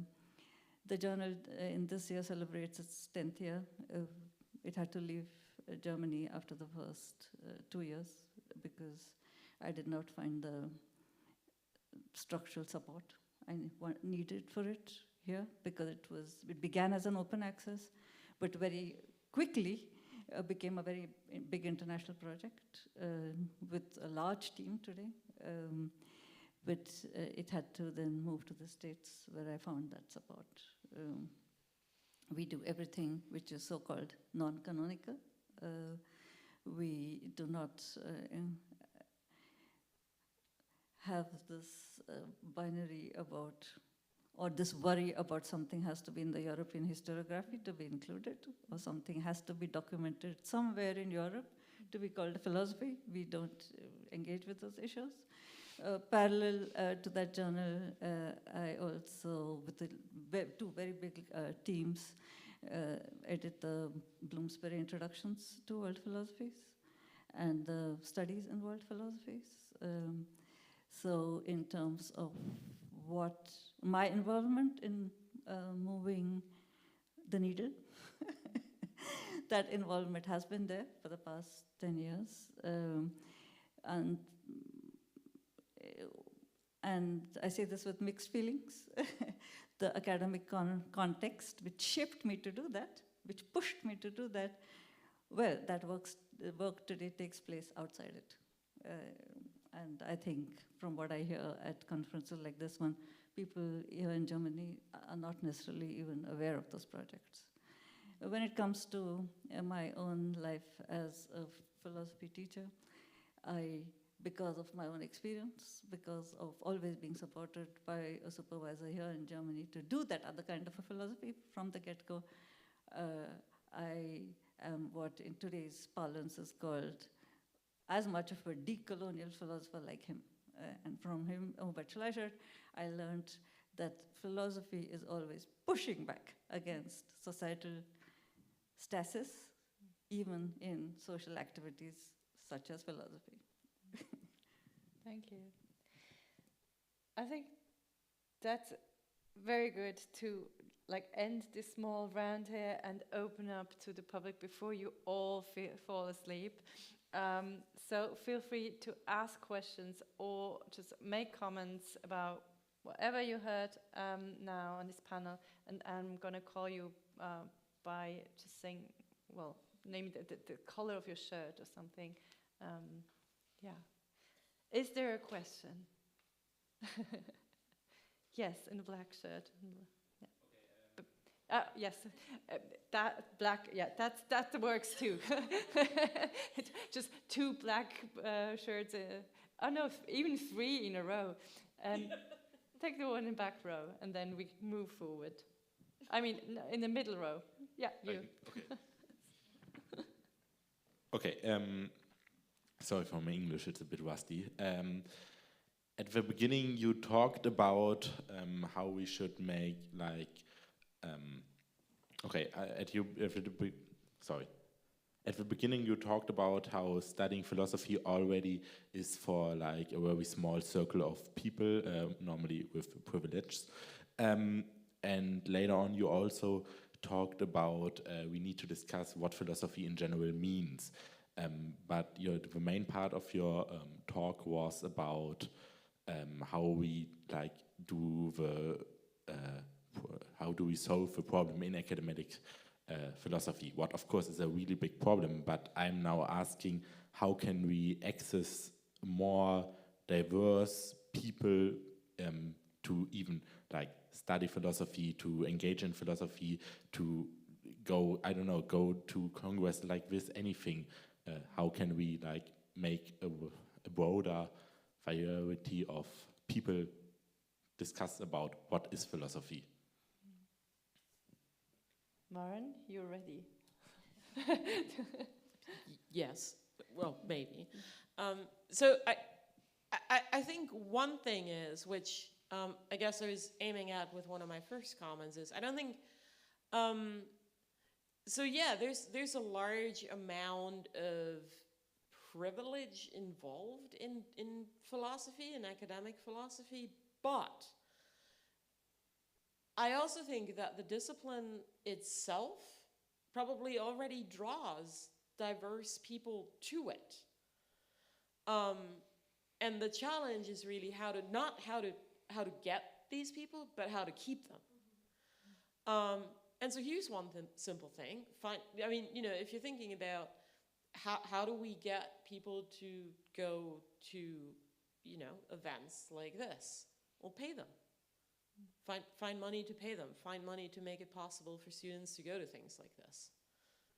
The journal in this year celebrates its 10th year. It had to leave Germany after the first 2 years, because I did not find the structural support I needed for it here, because it began as an open access, but very quickly became a very big international project with a large team today. But it had to then move to the States, where I found that support. We do everything which is so-called non-canonical. We do not have this binary about, or this worry about something has to be in the European historiography to be included, or something has to be documented somewhere in Europe to be called philosophy. We don't engage with those issues. Parallel to that journal, I also, with the two very big teams, I did the Bloomsbury Introductions to World Philosophies and the studies in world philosophies. So in terms of what my involvement in moving the needle, that involvement has been there for the past 10 years. And I say this with mixed feelings. The academic context which shaped me to do that, which pushed me to do that, well, that work today takes place outside it. And I think from what I hear at conferences like this one, people here in Germany are not necessarily even aware of those projects. When it comes to my own life as a philosophy teacher, because of my own experience, because of always being supported by a supervisor here in Germany to do that other kind of a philosophy from the get-go, I am what in today's parlance is called as much of a decolonial philosopher like him. And from him, Hubert Schleicher, I learned that philosophy is always pushing back against societal stasis, even in social activities such as philosophy. Thank you. I think that's very good to end this small round here and open up to the public before you all fall asleep. So feel free to ask questions or just make comments about whatever you heard now on this panel, and I'm going to call you by just saying, well, name the color of your shirt or something. Yeah. Is there a question? Yes, in the black shirt. Yeah. Yes, that black. Yeah, that works too. Just two black shirts. Oh no, even three in a row. And take the one in back row, and then we move forward. I mean, in the middle row. Yeah, you. Okay. Sorry for my English; it's a bit rusty. At the beginning, you talked about how we should make At the beginning, you talked about how studying philosophy already is for a very small circle of people, normally with privilege. And later on, you also talked about we need to discuss what philosophy in general means. But the main part of your talk was about how we how do we solve the problem in academic philosophy, what of course is a really big problem, but I'm now asking how can we access more diverse people to even study philosophy, to engage in philosophy, to go to Congress like this, anything. How can we make a broader variety of people discuss about what is philosophy? Maren, you're ready. Yes, well, maybe. So I think one thing is, which I guess I was aiming at with one of my first comments, is I don't think, so yeah, there's a large amount of privilege involved in philosophy, in academic philosophy, but I also think that the discipline itself probably already draws diverse people to it. And the challenge is really not how to get these people, but how to keep them. And so here's one simple thing. If you're thinking about how do we get people to go to, events like this? Well, pay them. Find money to pay them. Find money to make it possible for students to go to things like this.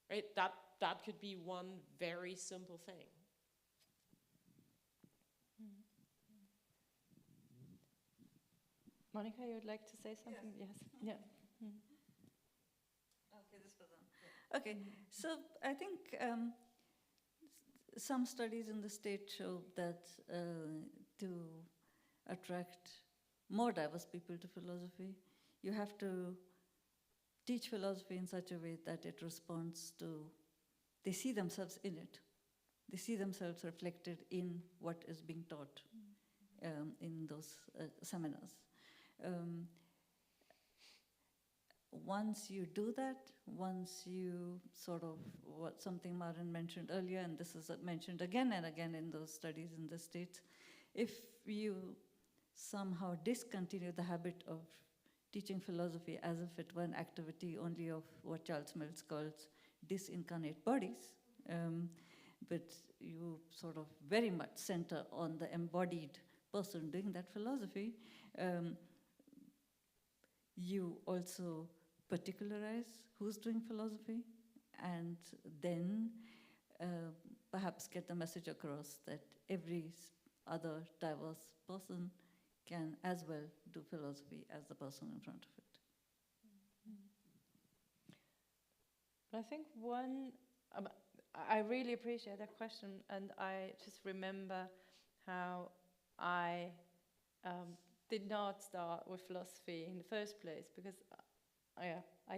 Right? That could be one very simple thing. Monika, you would like to say something? Yes. Yeah. Okay, this was on. Okay, so I think some studies in the state show that to attract more diverse people to philosophy, you have to teach philosophy in such a way that it responds to, they see themselves in it. They see themselves reflected in what is being taught in those seminars. Once you do that, once you sort of, what something Maren mentioned earlier, and this is mentioned again and again in those studies in the States, if you somehow discontinue the habit of teaching philosophy as if it were an activity only of what Charles Mills calls disincarnate bodies, but you sort of very much center on the embodied person doing that philosophy, you also particularize who's doing philosophy, and then perhaps get the message across that every other diverse person can as well do philosophy as the person in front of it. But I think I really appreciate that question, and I just remember how I did not start with philosophy in the first place, because I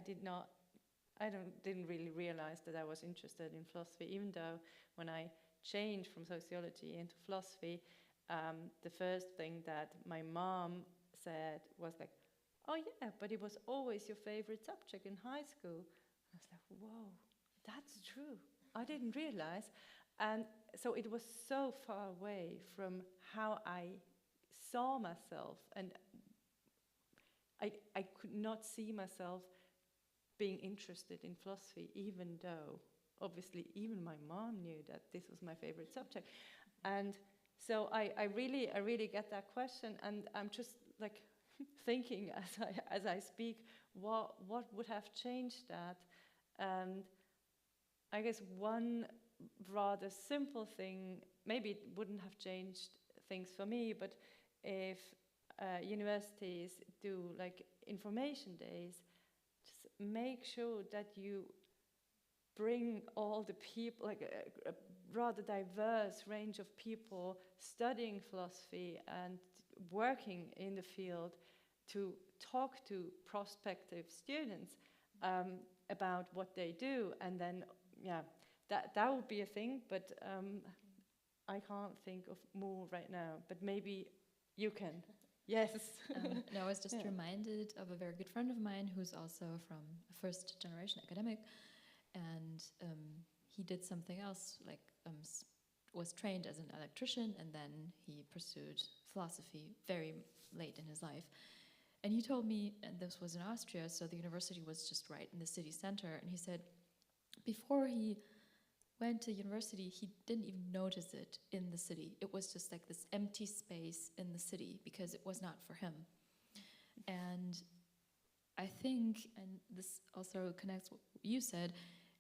didn't really realize that I was interested in philosophy, even though when I changed from sociology into philosophy, the first thing that my mom said was like, "Oh yeah, but it was always your favorite subject in high school." I was like, "Whoa, that's true. I didn't realize." And so it was so far away from how I saw myself, and I could not see myself being interested in philosophy, even though obviously even my mom knew that this was my favorite subject. And so I really get that question, and I'm just like thinking as I speak, what would have changed that? And I guess one rather simple thing, maybe it wouldn't have changed things for me, but if universities do like information days, just make sure that you bring all the people, like a rather diverse range of people studying philosophy and working in the field, to talk to prospective students about what they do. And then, yeah, that would be a thing, but I can't think of more right now, but maybe you can. Yes. No, I was just reminded of a very good friend of mine who's also from a first generation academic, and he did something else, like was trained as an electrician, and then he pursued philosophy very late in his life. And he told me, and this was in Austria, so the university was just right in the city center, and he said before he went to university, he didn't even notice it in the city. It was just like this empty space in the city because it was not for him. And I think, and this also connects what you said,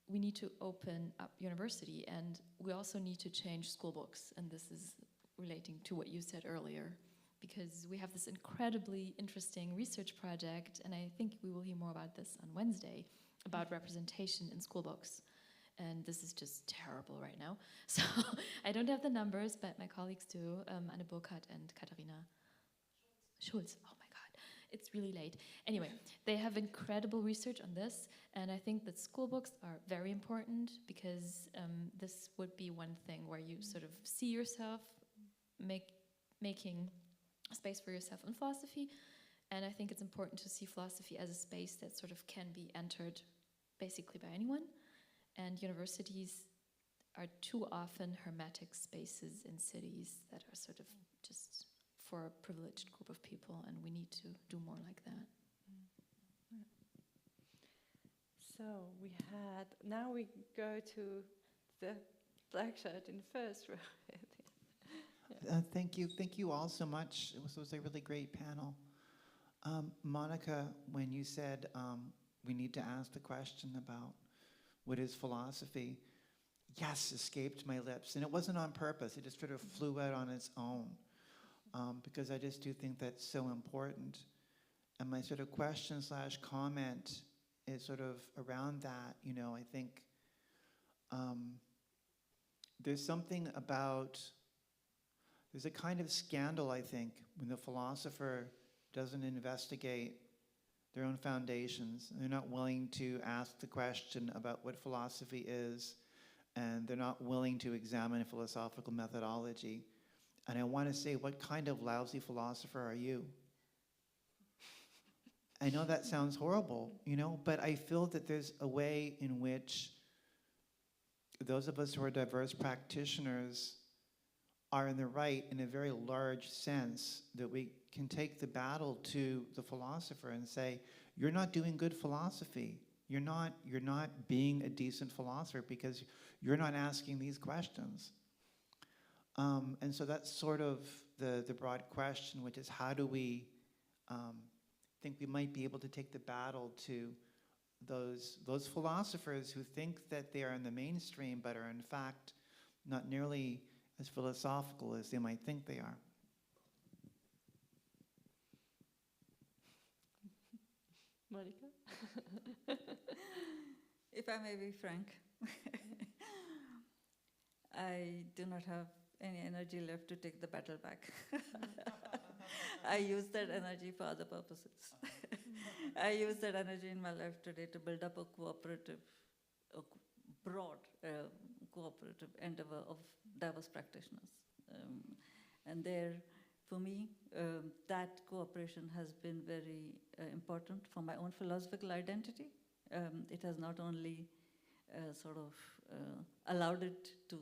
we need to open up university, and we also need to change school books. And this is relating to what you said earlier, because we have this incredibly interesting research project, and I think we will hear more about this on Wednesday, about representation in school books. And this is just terrible right now. So I don't have the numbers, but my colleagues do, Anne Burkhardt and Katharina Schulz. Oh my God, it's really late. Anyway, they have incredible research on this, and I think that school books are very important, because this would be one thing where you sort of see yourself making a space for yourself in philosophy. And I think it's important to see philosophy as a space that sort of can be entered basically by anyone. And universities are too often hermetic spaces in cities that are sort of just for a privileged group of people, and we need to do more like that. So now we go to the black shirt in the first row. Thank you all so much. It was a really great panel. Monika, when you said we need to ask the question about what is philosophy, yes, escaped my lips. And it wasn't on purpose. It just sort of flew out on its own, because I just do think that's so important. And my sort of question / comment is sort of around that. You know, I think there's something about, there's a kind of scandal, I think, when the philosopher doesn't investigate their own foundations. They're not willing to ask the question about what philosophy is, and they're not willing to examine philosophical methodology. And I want to say, what kind of lousy philosopher are you? I know that sounds horrible, you know, but I feel that there's a way in which those of us who are diverse practitioners are in the right in a very large sense, that we can take the battle to the philosopher and say, you're not doing good philosophy. You're not being a decent philosopher because you're not asking these questions. And so that's sort of the broad question, which is how do we think we might be able to take the battle to those philosophers who think that they are in the mainstream but are in fact not nearly as philosophical as they might think they are. Monika? If I may be frank, I do not have any energy left to take the battle back. I use that energy for other purposes. I use that energy in my life today to build up a cooperative, broad cooperative endeavor of diverse practitioners. And there, for me, that cooperation has been very important for my own philosophical identity. It has not only allowed it to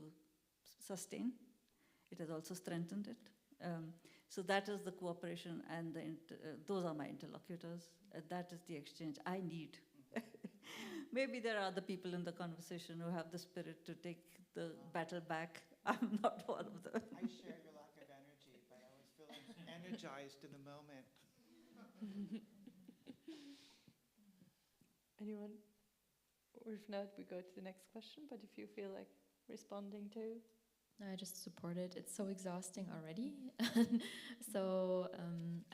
sustain, it has also strengthened it. So that is the cooperation, and those are my interlocutors. That is the exchange I need. Maybe there are other people in the conversation who have the spirit to take the battle back. I'm not one of them. I share your lack of energy, but I was feeling energized in the moment. Anyone? Or if not, we go to the next question, but if you feel like responding to. I just support it. It's so exhausting already. So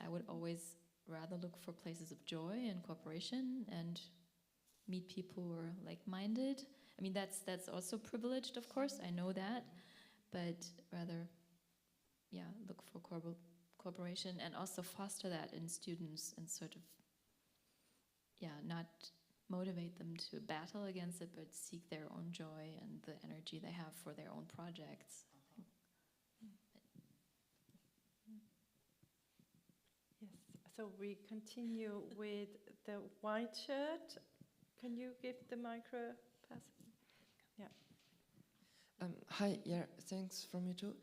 I would always rather look for places of joy and cooperation and meet people who are like-minded. I mean, that's also privileged, of course, I know that, but rather, look for cooperation and also foster that in students and sort of, not motivate them to battle against it, but seek their own joy and the energy they have for their own projects. Yes, so we continue with the white shirt. Can you give the micro pass? Yeah. Hi, thanks from me too.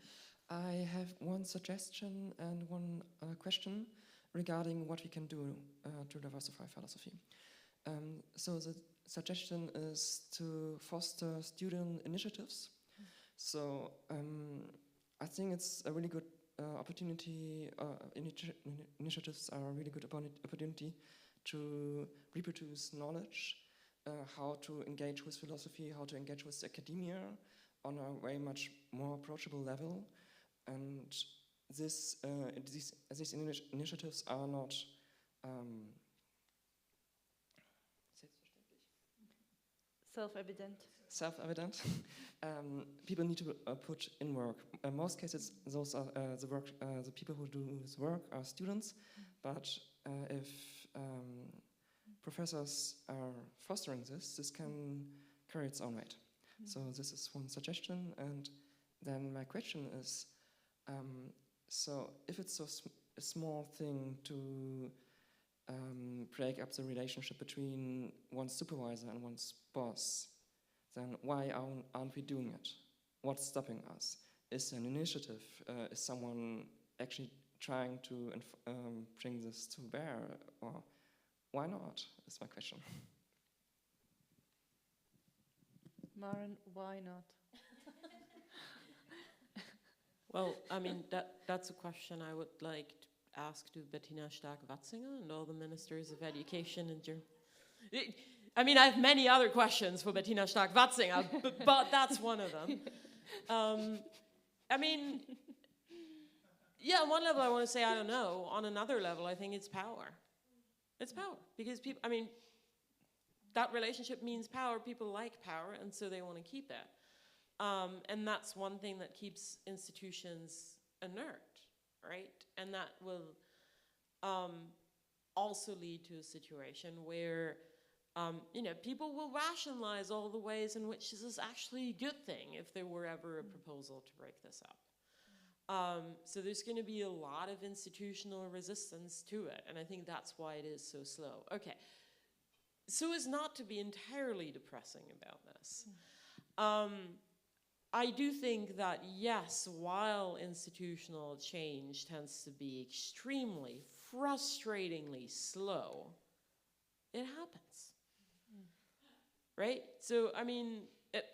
I have one suggestion and one question regarding what we can do to diversify philosophy. So the suggestion is to foster student initiatives. So I think it's a really good opportunity, initiatives are a really good opportunity to reproduce knowledge, how to engage with philosophy, how to engage with academia on a very much more approachable level. And these initiatives are not Self-evident. People need to put in work. In most cases, those are the people who do this work are students. But if professors are fostering this can carry its own weight. So this is one suggestion. And then my question is, so if it's a small thing to break up the relationship between one's supervisor and one's boss, then why aren't we doing it? What's stopping us? Is an initiative? Is someone actually trying to bring this to bear? Or why not, is my question. Maren, why not? Well, I mean, that's a question I would like to ask to Bettina Stark-Watzinger and all the ministers of education in Germany. I mean, I have many other questions for Bettina Stark-Watzinger, but that's one of them. I mean, on one level I want to say, I don't know. On another level, I think it's power. It's power. Because people, I mean, that relationship means power. People like power, and so they want to keep that. And that's one thing that keeps institutions inert, right? And that will also lead to a situation where people will rationalize all the ways in which this is actually a good thing if there were ever a proposal to break this up. So there's going to be a lot of institutional resistance to it, and I think that's why it is so slow. Okay, so as not to be entirely depressing about this, I do think that, yes, while institutional change tends to be extremely, frustratingly slow, it happens. Right? So, I mean,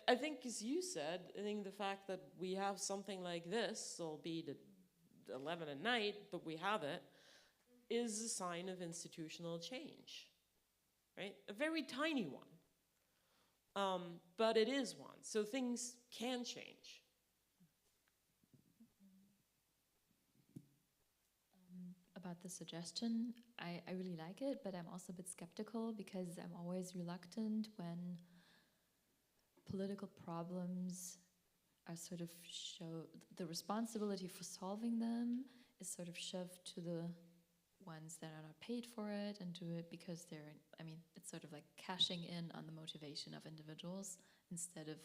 I think, as you said, I think the fact that we have something like this, albeit at 11 at night, but we have it, is a sign of institutional change. Right? A very tiny one. But it is one. So things can change. About the suggestion, I really like it, but I'm also a bit skeptical because I'm always reluctant when political problems are sort of the responsibility for solving them is sort of shoved to the ones that are not paid for it and do it because it's sort of like cashing in on the motivation of individuals instead of,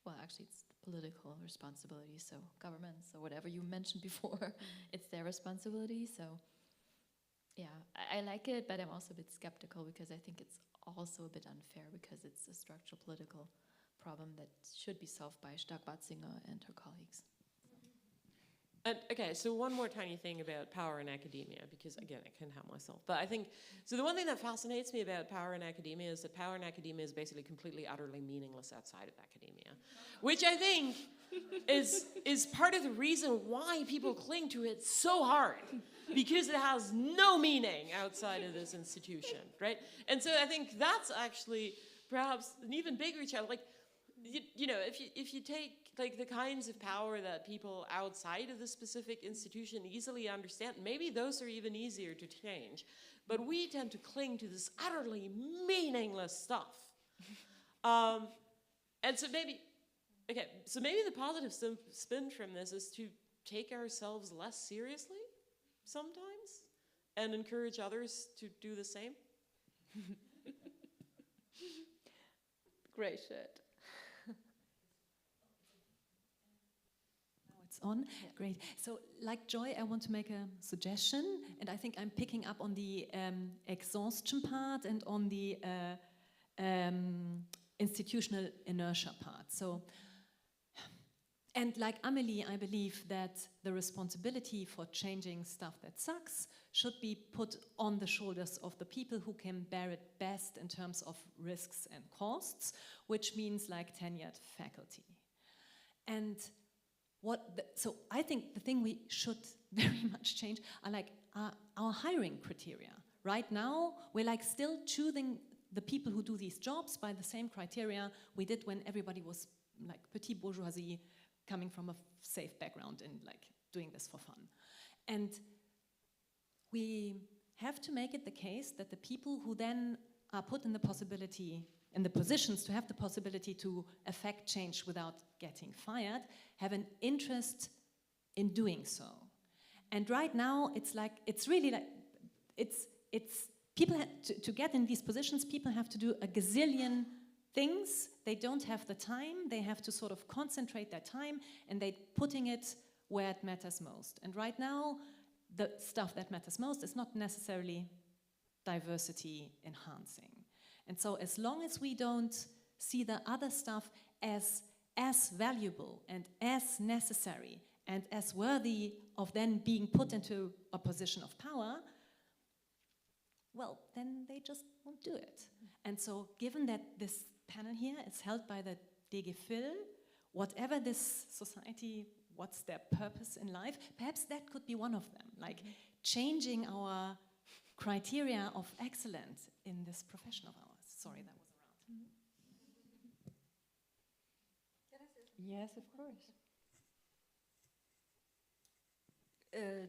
well, actually it's the political responsibility, so governments or whatever you mentioned before, it's their responsibility. So yeah, I like it, but I'm also a bit skeptical because I think it's also a bit unfair because it's a structural political problem that should be solved by Stark-Batzinger and her colleagues. And, okay, so one more tiny thing about power in academia, because again, I can't help myself. But I think, so the one thing that fascinates me about power in academia is that power in academia is basically completely, utterly meaningless outside of academia. Which I think is part of the reason why people cling to it so hard. Because it has no meaning outside of this institution, right? And so I think that's actually perhaps an even bigger challenge. Like, if you take like the kinds of power that people outside of the specific institution easily understand, maybe those are even easier to change. But we tend to cling to this utterly meaningless stuff. And so maybe the positive spin from this is to take ourselves less seriously sometimes and encourage others to do the same. Great shirt. On. Great. So, like Joy, I want to make a suggestion, and I think I'm picking up on the exhaustion part and on the institutional inertia part. So, and like Amelie, I believe that the responsibility for changing stuff that sucks should be put on the shoulders of the people who can bear it best in terms of risks and costs, which means like tenured faculty. And so I think the thing we should very much change are like our hiring criteria. Right now, we're like still choosing the people who do these jobs by the same criteria we did when everybody was like petite bourgeoisie, coming from a safe background and like doing this for fun. And we have to make it the case that the people who then are put in the positions to have the possibility to affect change without getting fired, have an interest in doing so. And right now, it's really like, people to get in these positions, people have to do a gazillion things. They don't have the time, they have to sort of concentrate their time, and they're putting it where it matters most. And right now, the stuff that matters most is not necessarily diversity enhancing. And so as long as we don't see the other stuff as valuable and as necessary and as worthy of then being put into a position of power, well, then they just won't do it. And so given that this panel here is held by the DG Phil, whatever this society, what's their purpose in life, perhaps that could be one of them, like changing our criteria of excellence in this profession of ours. Sorry, that was around. Can I say something? Yes, of course.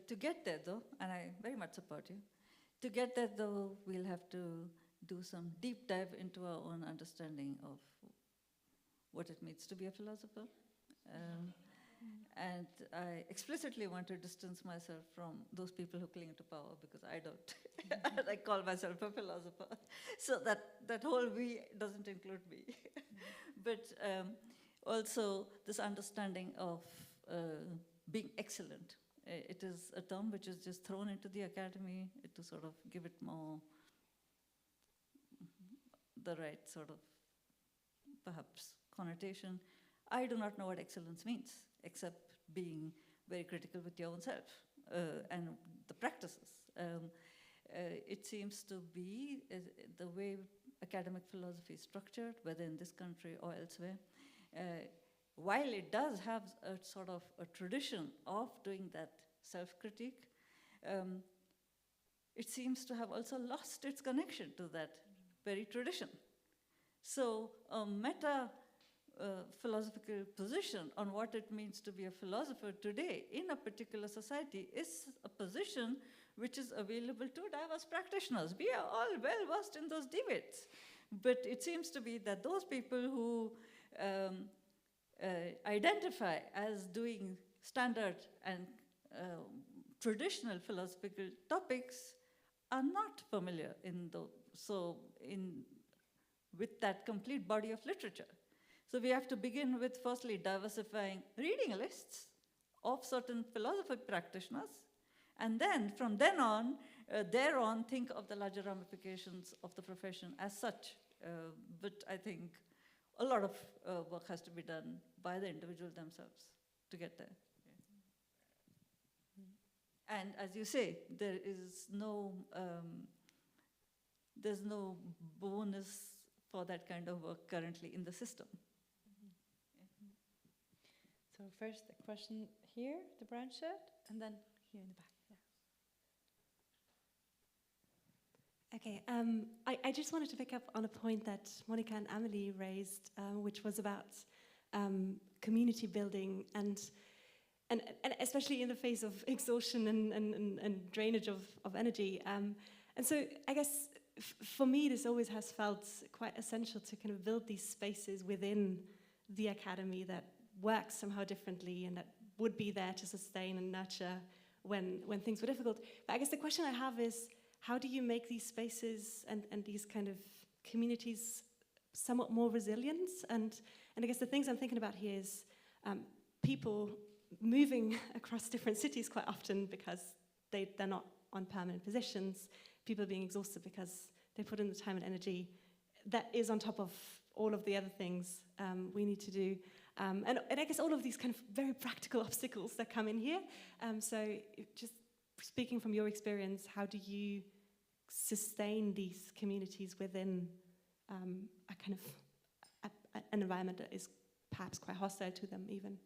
To get there, though, and I very much support you, to get there, though, we'll have to do some deep dive into our own understanding of what it means to be a philosopher. And I explicitly want to distance myself from those people who cling to power, because I don't. I call myself a philosopher. So that whole we doesn't include me. But also this understanding of being excellent. It is a term which is just thrown into the academy to sort of give it more the right sort of perhaps connotation. I do not know what excellence means, except being very critical with your own self and the practices. It seems to be the way academic philosophy is structured, whether in this country or elsewhere. While it does have a sort of a tradition of doing that self-critique, it seems to have also lost its connection to that very tradition. So a meta philosophical position on what it means to be a philosopher today in a particular society is a position which is available to diverse practitioners. We are all well versed in those debates. But it seems to be that those people who identify as doing standard and traditional philosophical topics are not familiar with that complete body of literature. So we have to begin with firstly diversifying reading lists of certain philosophy practitioners, and then from thereon think of the larger ramifications of the profession as such. But I think a lot of work has to be done by the individual themselves to get there. And as you say, there's no bonus for that kind of work currently in the system. So first a question here, the brown shirt, and then here in the back. Yeah. Okay, I just wanted to pick up on a point that Monika and Amelie raised, which was about community building and especially in the face of exhaustion and drainage of energy. And so I guess for me, this always has felt quite essential to kind of build these spaces within the academy that works somehow differently and that would be there to sustain and nurture when things were difficult. But I guess the question I have is, how do you make these spaces and these kind of communities somewhat more resilient? And I guess the things I'm thinking about here is people moving across different cities quite often because they're not on permanent positions, people being exhausted because they put in the time and energy that is on top of all of the other things we need to do. And I guess all of these kind of very practical obstacles that come in here. So just speaking from your experience, how do you sustain these communities within a kind of an environment that is perhaps quite hostile to them even?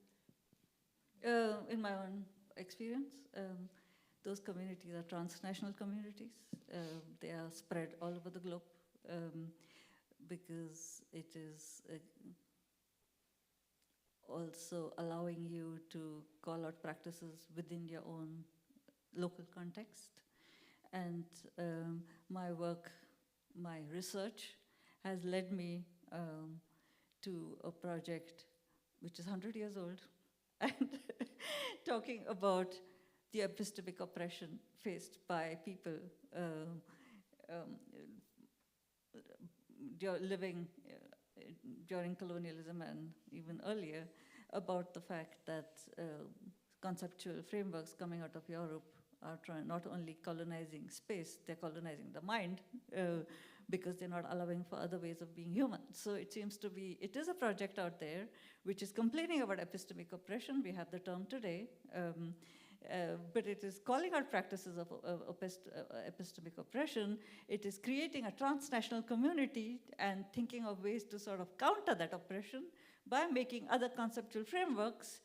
In my own experience, those communities are transnational communities. They are spread all over the globe because it is also allowing you to call out practices within your own local context. And my work, my research has led me to a project which is 100 years old and talking about the epistemic oppression faced by people living during colonialism and even earlier, about the fact that conceptual frameworks coming out of Europe are not only colonizing space, they're colonizing the mind because they're not allowing for other ways of being human. So it seems to be, it is a project out there which is complaining about epistemic oppression. We have the term today. But it is calling out practices of epistemic oppression. It is creating a transnational community and thinking of ways to sort of counter that oppression by making other conceptual frameworks.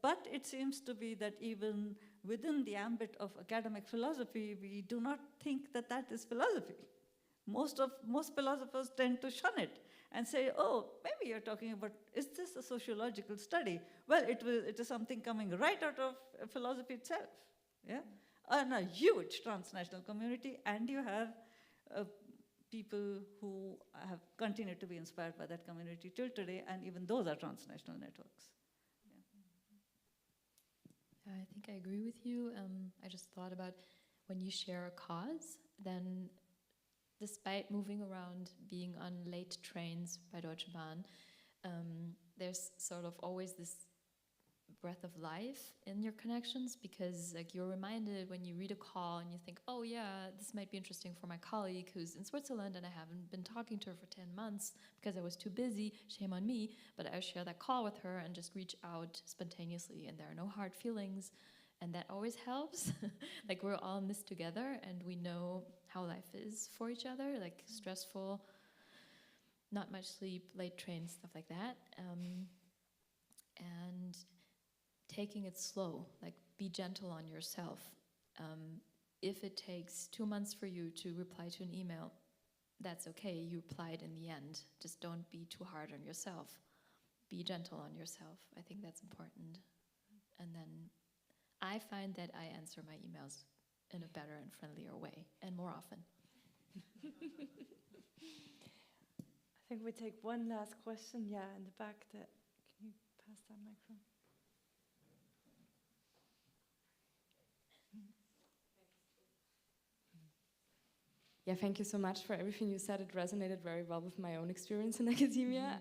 But it seems to be that even within the ambit of academic philosophy, we do not think that that is philosophy. Most philosophers tend to shun it and say, oh, maybe you're talking about, is this a sociological study? Well, it is something coming right out of philosophy itself, yeah? And a huge transnational community, and you have people who have continued to be inspired by that community till today, and even those are transnational networks. Yeah. I think I agree with you. I just thought about when you share a cause, then despite moving around, being on late trains by Deutsche Bahn, there's sort of always this breath of life in your connections, because like you're reminded when you read a call and you think, oh yeah, this might be interesting for my colleague who's in Switzerland and I haven't been talking to her for 10 months because I was too busy, shame on me, but I share that call with her and just reach out spontaneously and there are no hard feelings, and that always helps. Like we're all in this together and we know how life is for each other, like stressful, not much sleep, late trains, stuff like that. And taking it slow, like be gentle on yourself. If it takes 2 months for you to reply to an email, that's okay, you replied in the end. Just don't be too hard on yourself. Be gentle on yourself. I think that's important. And then I find that I answer my emails in a better and friendlier way, and more often. I think we take one last question. Yeah, in the back. Can you pass that microphone? Yeah, thank you so much for everything you said. It resonated very well with my own experience in academia.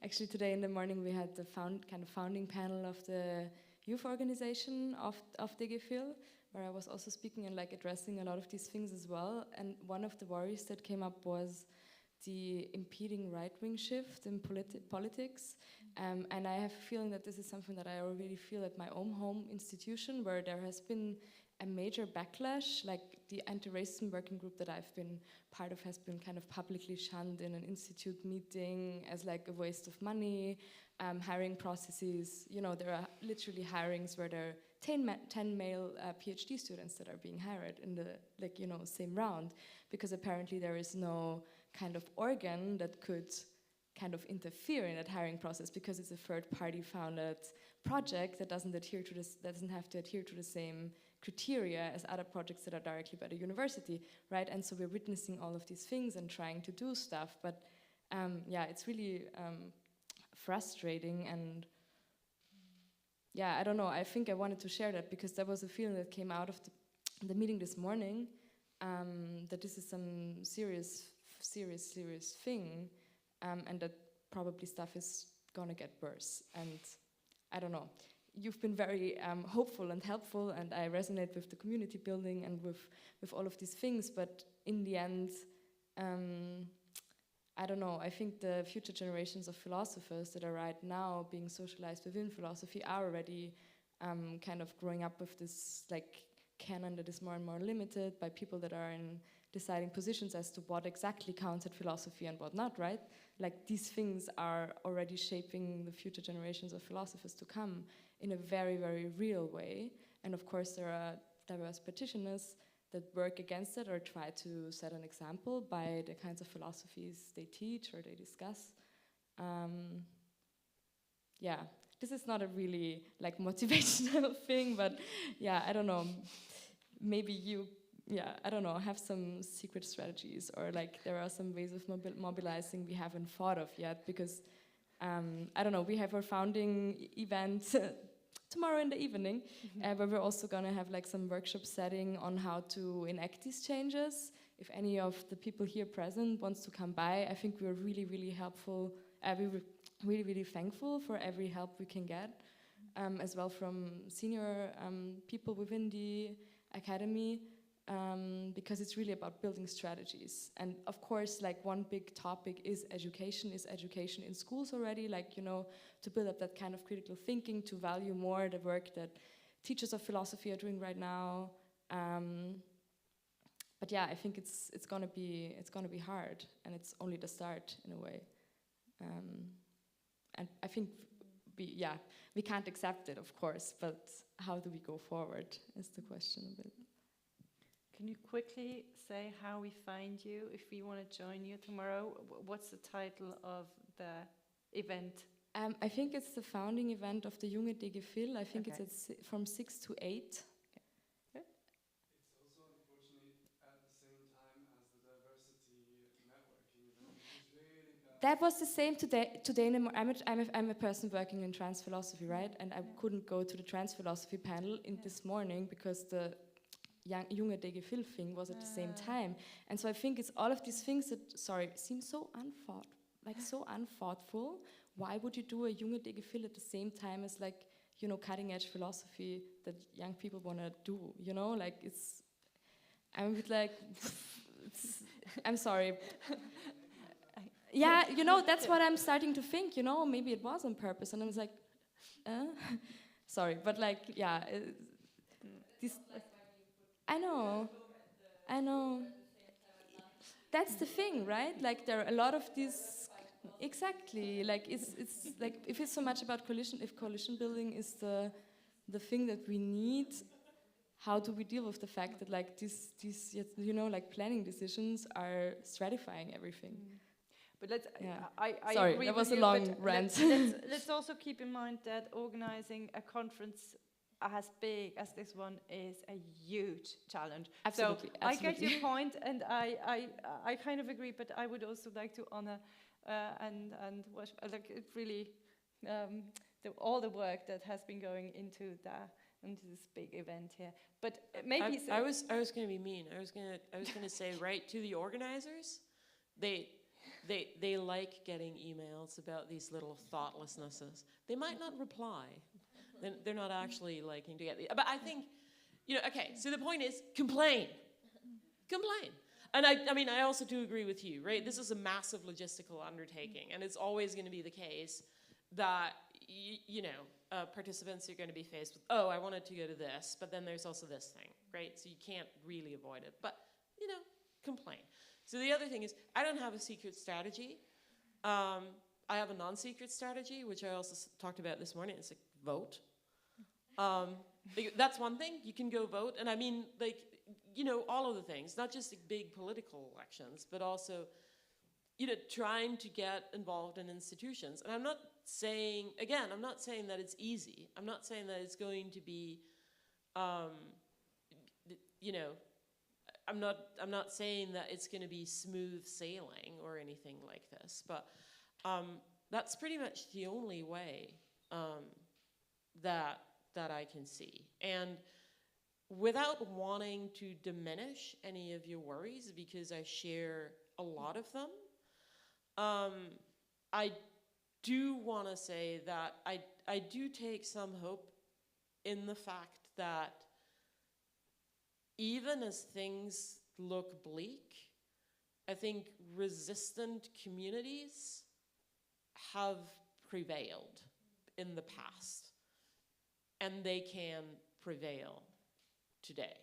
Actually, today in the morning we had the founding panel of the youth organization of DGFIL, where I was also speaking and like addressing a lot of these things as well. And one of the worries that came up was the impeding right-wing shift in politics. And I have a feeling that this is something that I already feel at my own home institution, where there has been a major backlash. Like the anti-racism working group that I've been part of has been kind of publicly shunned in an institute meeting as like a waste of money. Hiring processes, you know, there are literally hirings where there are 10 male PhD students that are being hired in the, like, you know, same round, because apparently there is no kind of organ that could kind of interfere in that hiring process, because it's a third-party founded project that doesn't adhere to this, that doesn't have to adhere to the same criteria as other projects that are directly by the university, right? And so we're witnessing all of these things and trying to do stuff, but yeah, it's really frustrating. And yeah, I don't know, I think I wanted to share that because there was a feeling that came out of the meeting this morning, that this is some serious thing, and that probably stuff is gonna get worse. And I don't know, you've been very hopeful and helpful, and I resonate with the community building and with all of these things, but in the end, I don't know, I think the future generations of philosophers that are right now being socialized within philosophy are already kind of growing up with this like canon that is more and more limited by people that are in deciding positions as to what exactly counts as philosophy and what not, right? Like these things are already shaping the future generations of philosophers to come in a very, very real way. And of course there are diverse practitioners that work against it or try to set an example by the kinds of philosophies they teach or they discuss. Yeah, this is not a really like motivational thing, but yeah, I don't know, maybe you, yeah, I don't know, have some secret strategies, or like there are some ways of mobilizing we haven't thought of yet, because I don't know, we have our founding event tomorrow in the evening, where we're also gonna have like some workshop setting on how to enact these changes. If any of the people here present wants to come by, I think we're really, really helpful. We're really, really thankful for every help we can get, as well from senior people within the academy, because it's really about building strategies. And of course, like one big topic is education in schools already, like, you know, to build up that kind of critical thinking, to value more the work that teachers of philosophy are doing right now. But yeah, I think it's gonna be hard, and it's only the start in a way. And I think we can't accept it, of course, but how do we go forward is the question a bit. Can you quickly say how we find you if we want to join you tomorrow? What's the title of the event? I think it's the founding event of the Junge DGFIL. I think Okay. it's from 6 to 8. Okay. It's also unfortunately at the same time as the diversity networking event, which is really bad that was the same today. I'm a person working in trans philosophy, right? And I couldn't go to the trans philosophy panel this morning because the Junge DG Phil thing was at the same time. And so I think it's all of these things that, seem so unthoughtful. Why would you do a Junge DG Phil at the same time as cutting edge philosophy that young people want to do? I'm a bit like, I'm sorry. Yeah, that's what I'm starting to think, maybe it was on purpose. And I was like, sorry, but this, I know. That's the thing, right? There are a lot of these, exactly, it's like, if it's so much about coalition, if coalition building is the thing that we need, how do we deal with the fact that these planning decisions are stratifying everything? But let's. I Sorry, agree that was with a you, long but rant. let's also keep in mind that organizing a conference as big as this one is a huge challenge. Absolutely, so absolutely. I get your point, and I kind of agree. But I would also like to honor and what, it really all the work that has been going into this big event here. But maybe I was going to be mean. I was going to say, right, to the organizers, they like getting emails about these little thoughtlessnesses. They might not reply. They're not actually liking to get. But I think, okay. So the point is, complain. And I mean, I also do agree with you, right? This is a massive logistical undertaking, and it's always going to be the case that participants are going to be faced with, I wanted to go to this, but then there's also this thing, right? So you can't really avoid it, but complain. So the other thing is, I don't have a secret strategy. I have a non-secret strategy, which I also talked about this morning. It's vote. That's one thing. You can go vote, and I mean, all of the things, not just big political elections, but also, trying to get involved in institutions. And I'm not saying that it's easy. I'm not saying that it's going to be, I'm not saying that it's going to be smooth sailing or anything like this, but that's pretty much the only way that I can see. And without wanting to diminish any of your worries, because I share a lot of them, I do want to say that I do take some hope in the fact that even as things look bleak, I think resistant communities have prevailed in the past, and they can prevail today.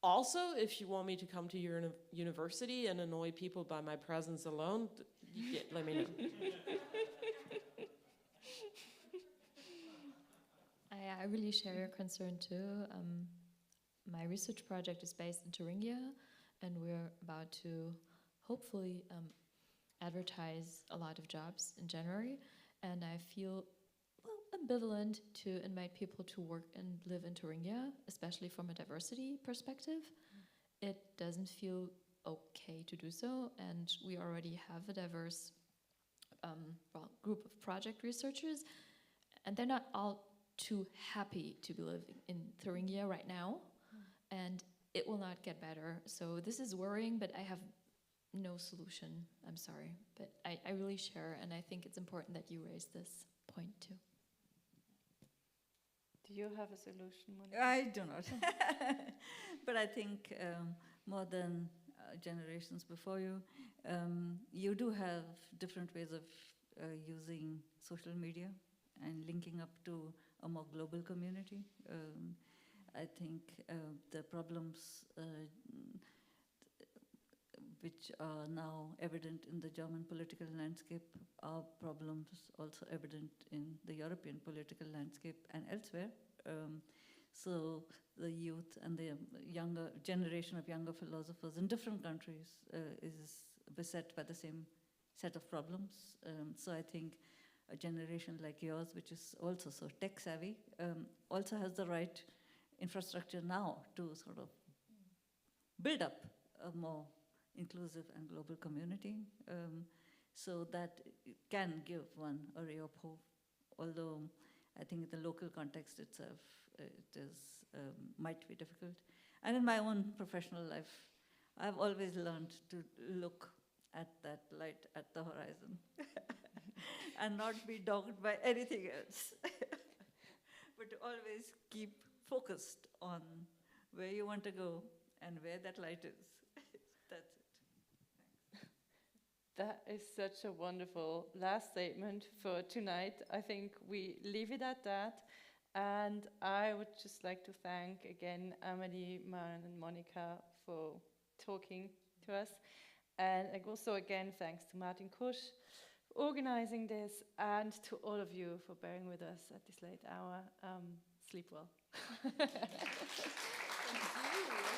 Also, if you want me to come to your university and annoy people by my presence alone, let me know. I really share your concern too. My research project is based in Thuringia, and we're about to hopefully advertise a lot of jobs in January, and I feel ambivalent to invite people to work and live in Thuringia, especially from a diversity perspective. It doesn't feel okay to do so, and we already have a diverse group of project researchers, and they're not all too happy to be living in Thuringia right now, and it will not get better. So this is worrying, but I have no solution. I'm sorry, but I really share, and I think it's important that you raise this point too. Do you have a solution, Monika? I do not. But I think more than generations before you, you do have different ways of using social media and linking up to a more global community. I think the problems which are now evident in the German political landscape are problems also evident in the European political landscape and elsewhere. So the youth and the younger generation of younger philosophers in different countries is beset by the same set of problems. So I think a generation like yours, which is also so tech savvy, also has the right infrastructure now to sort of build up a more inclusive and global community. So that can give one a ray of hope, although I think in the local context itself, it is might be difficult. And in my own professional life, I've always learned to look at that light at the horizon and not be dogged by anything else, but to always keep focused on where you want to go and where that light is. That's it. That is such a wonderful last statement for tonight. I think we leave it at that. And I would just like to thank again Amelie, Maren, and Monika for talking to us. And also again, thanks to Martin Kusch for organizing this, and to all of you for bearing with us at this late hour. Sleep well. Thank you.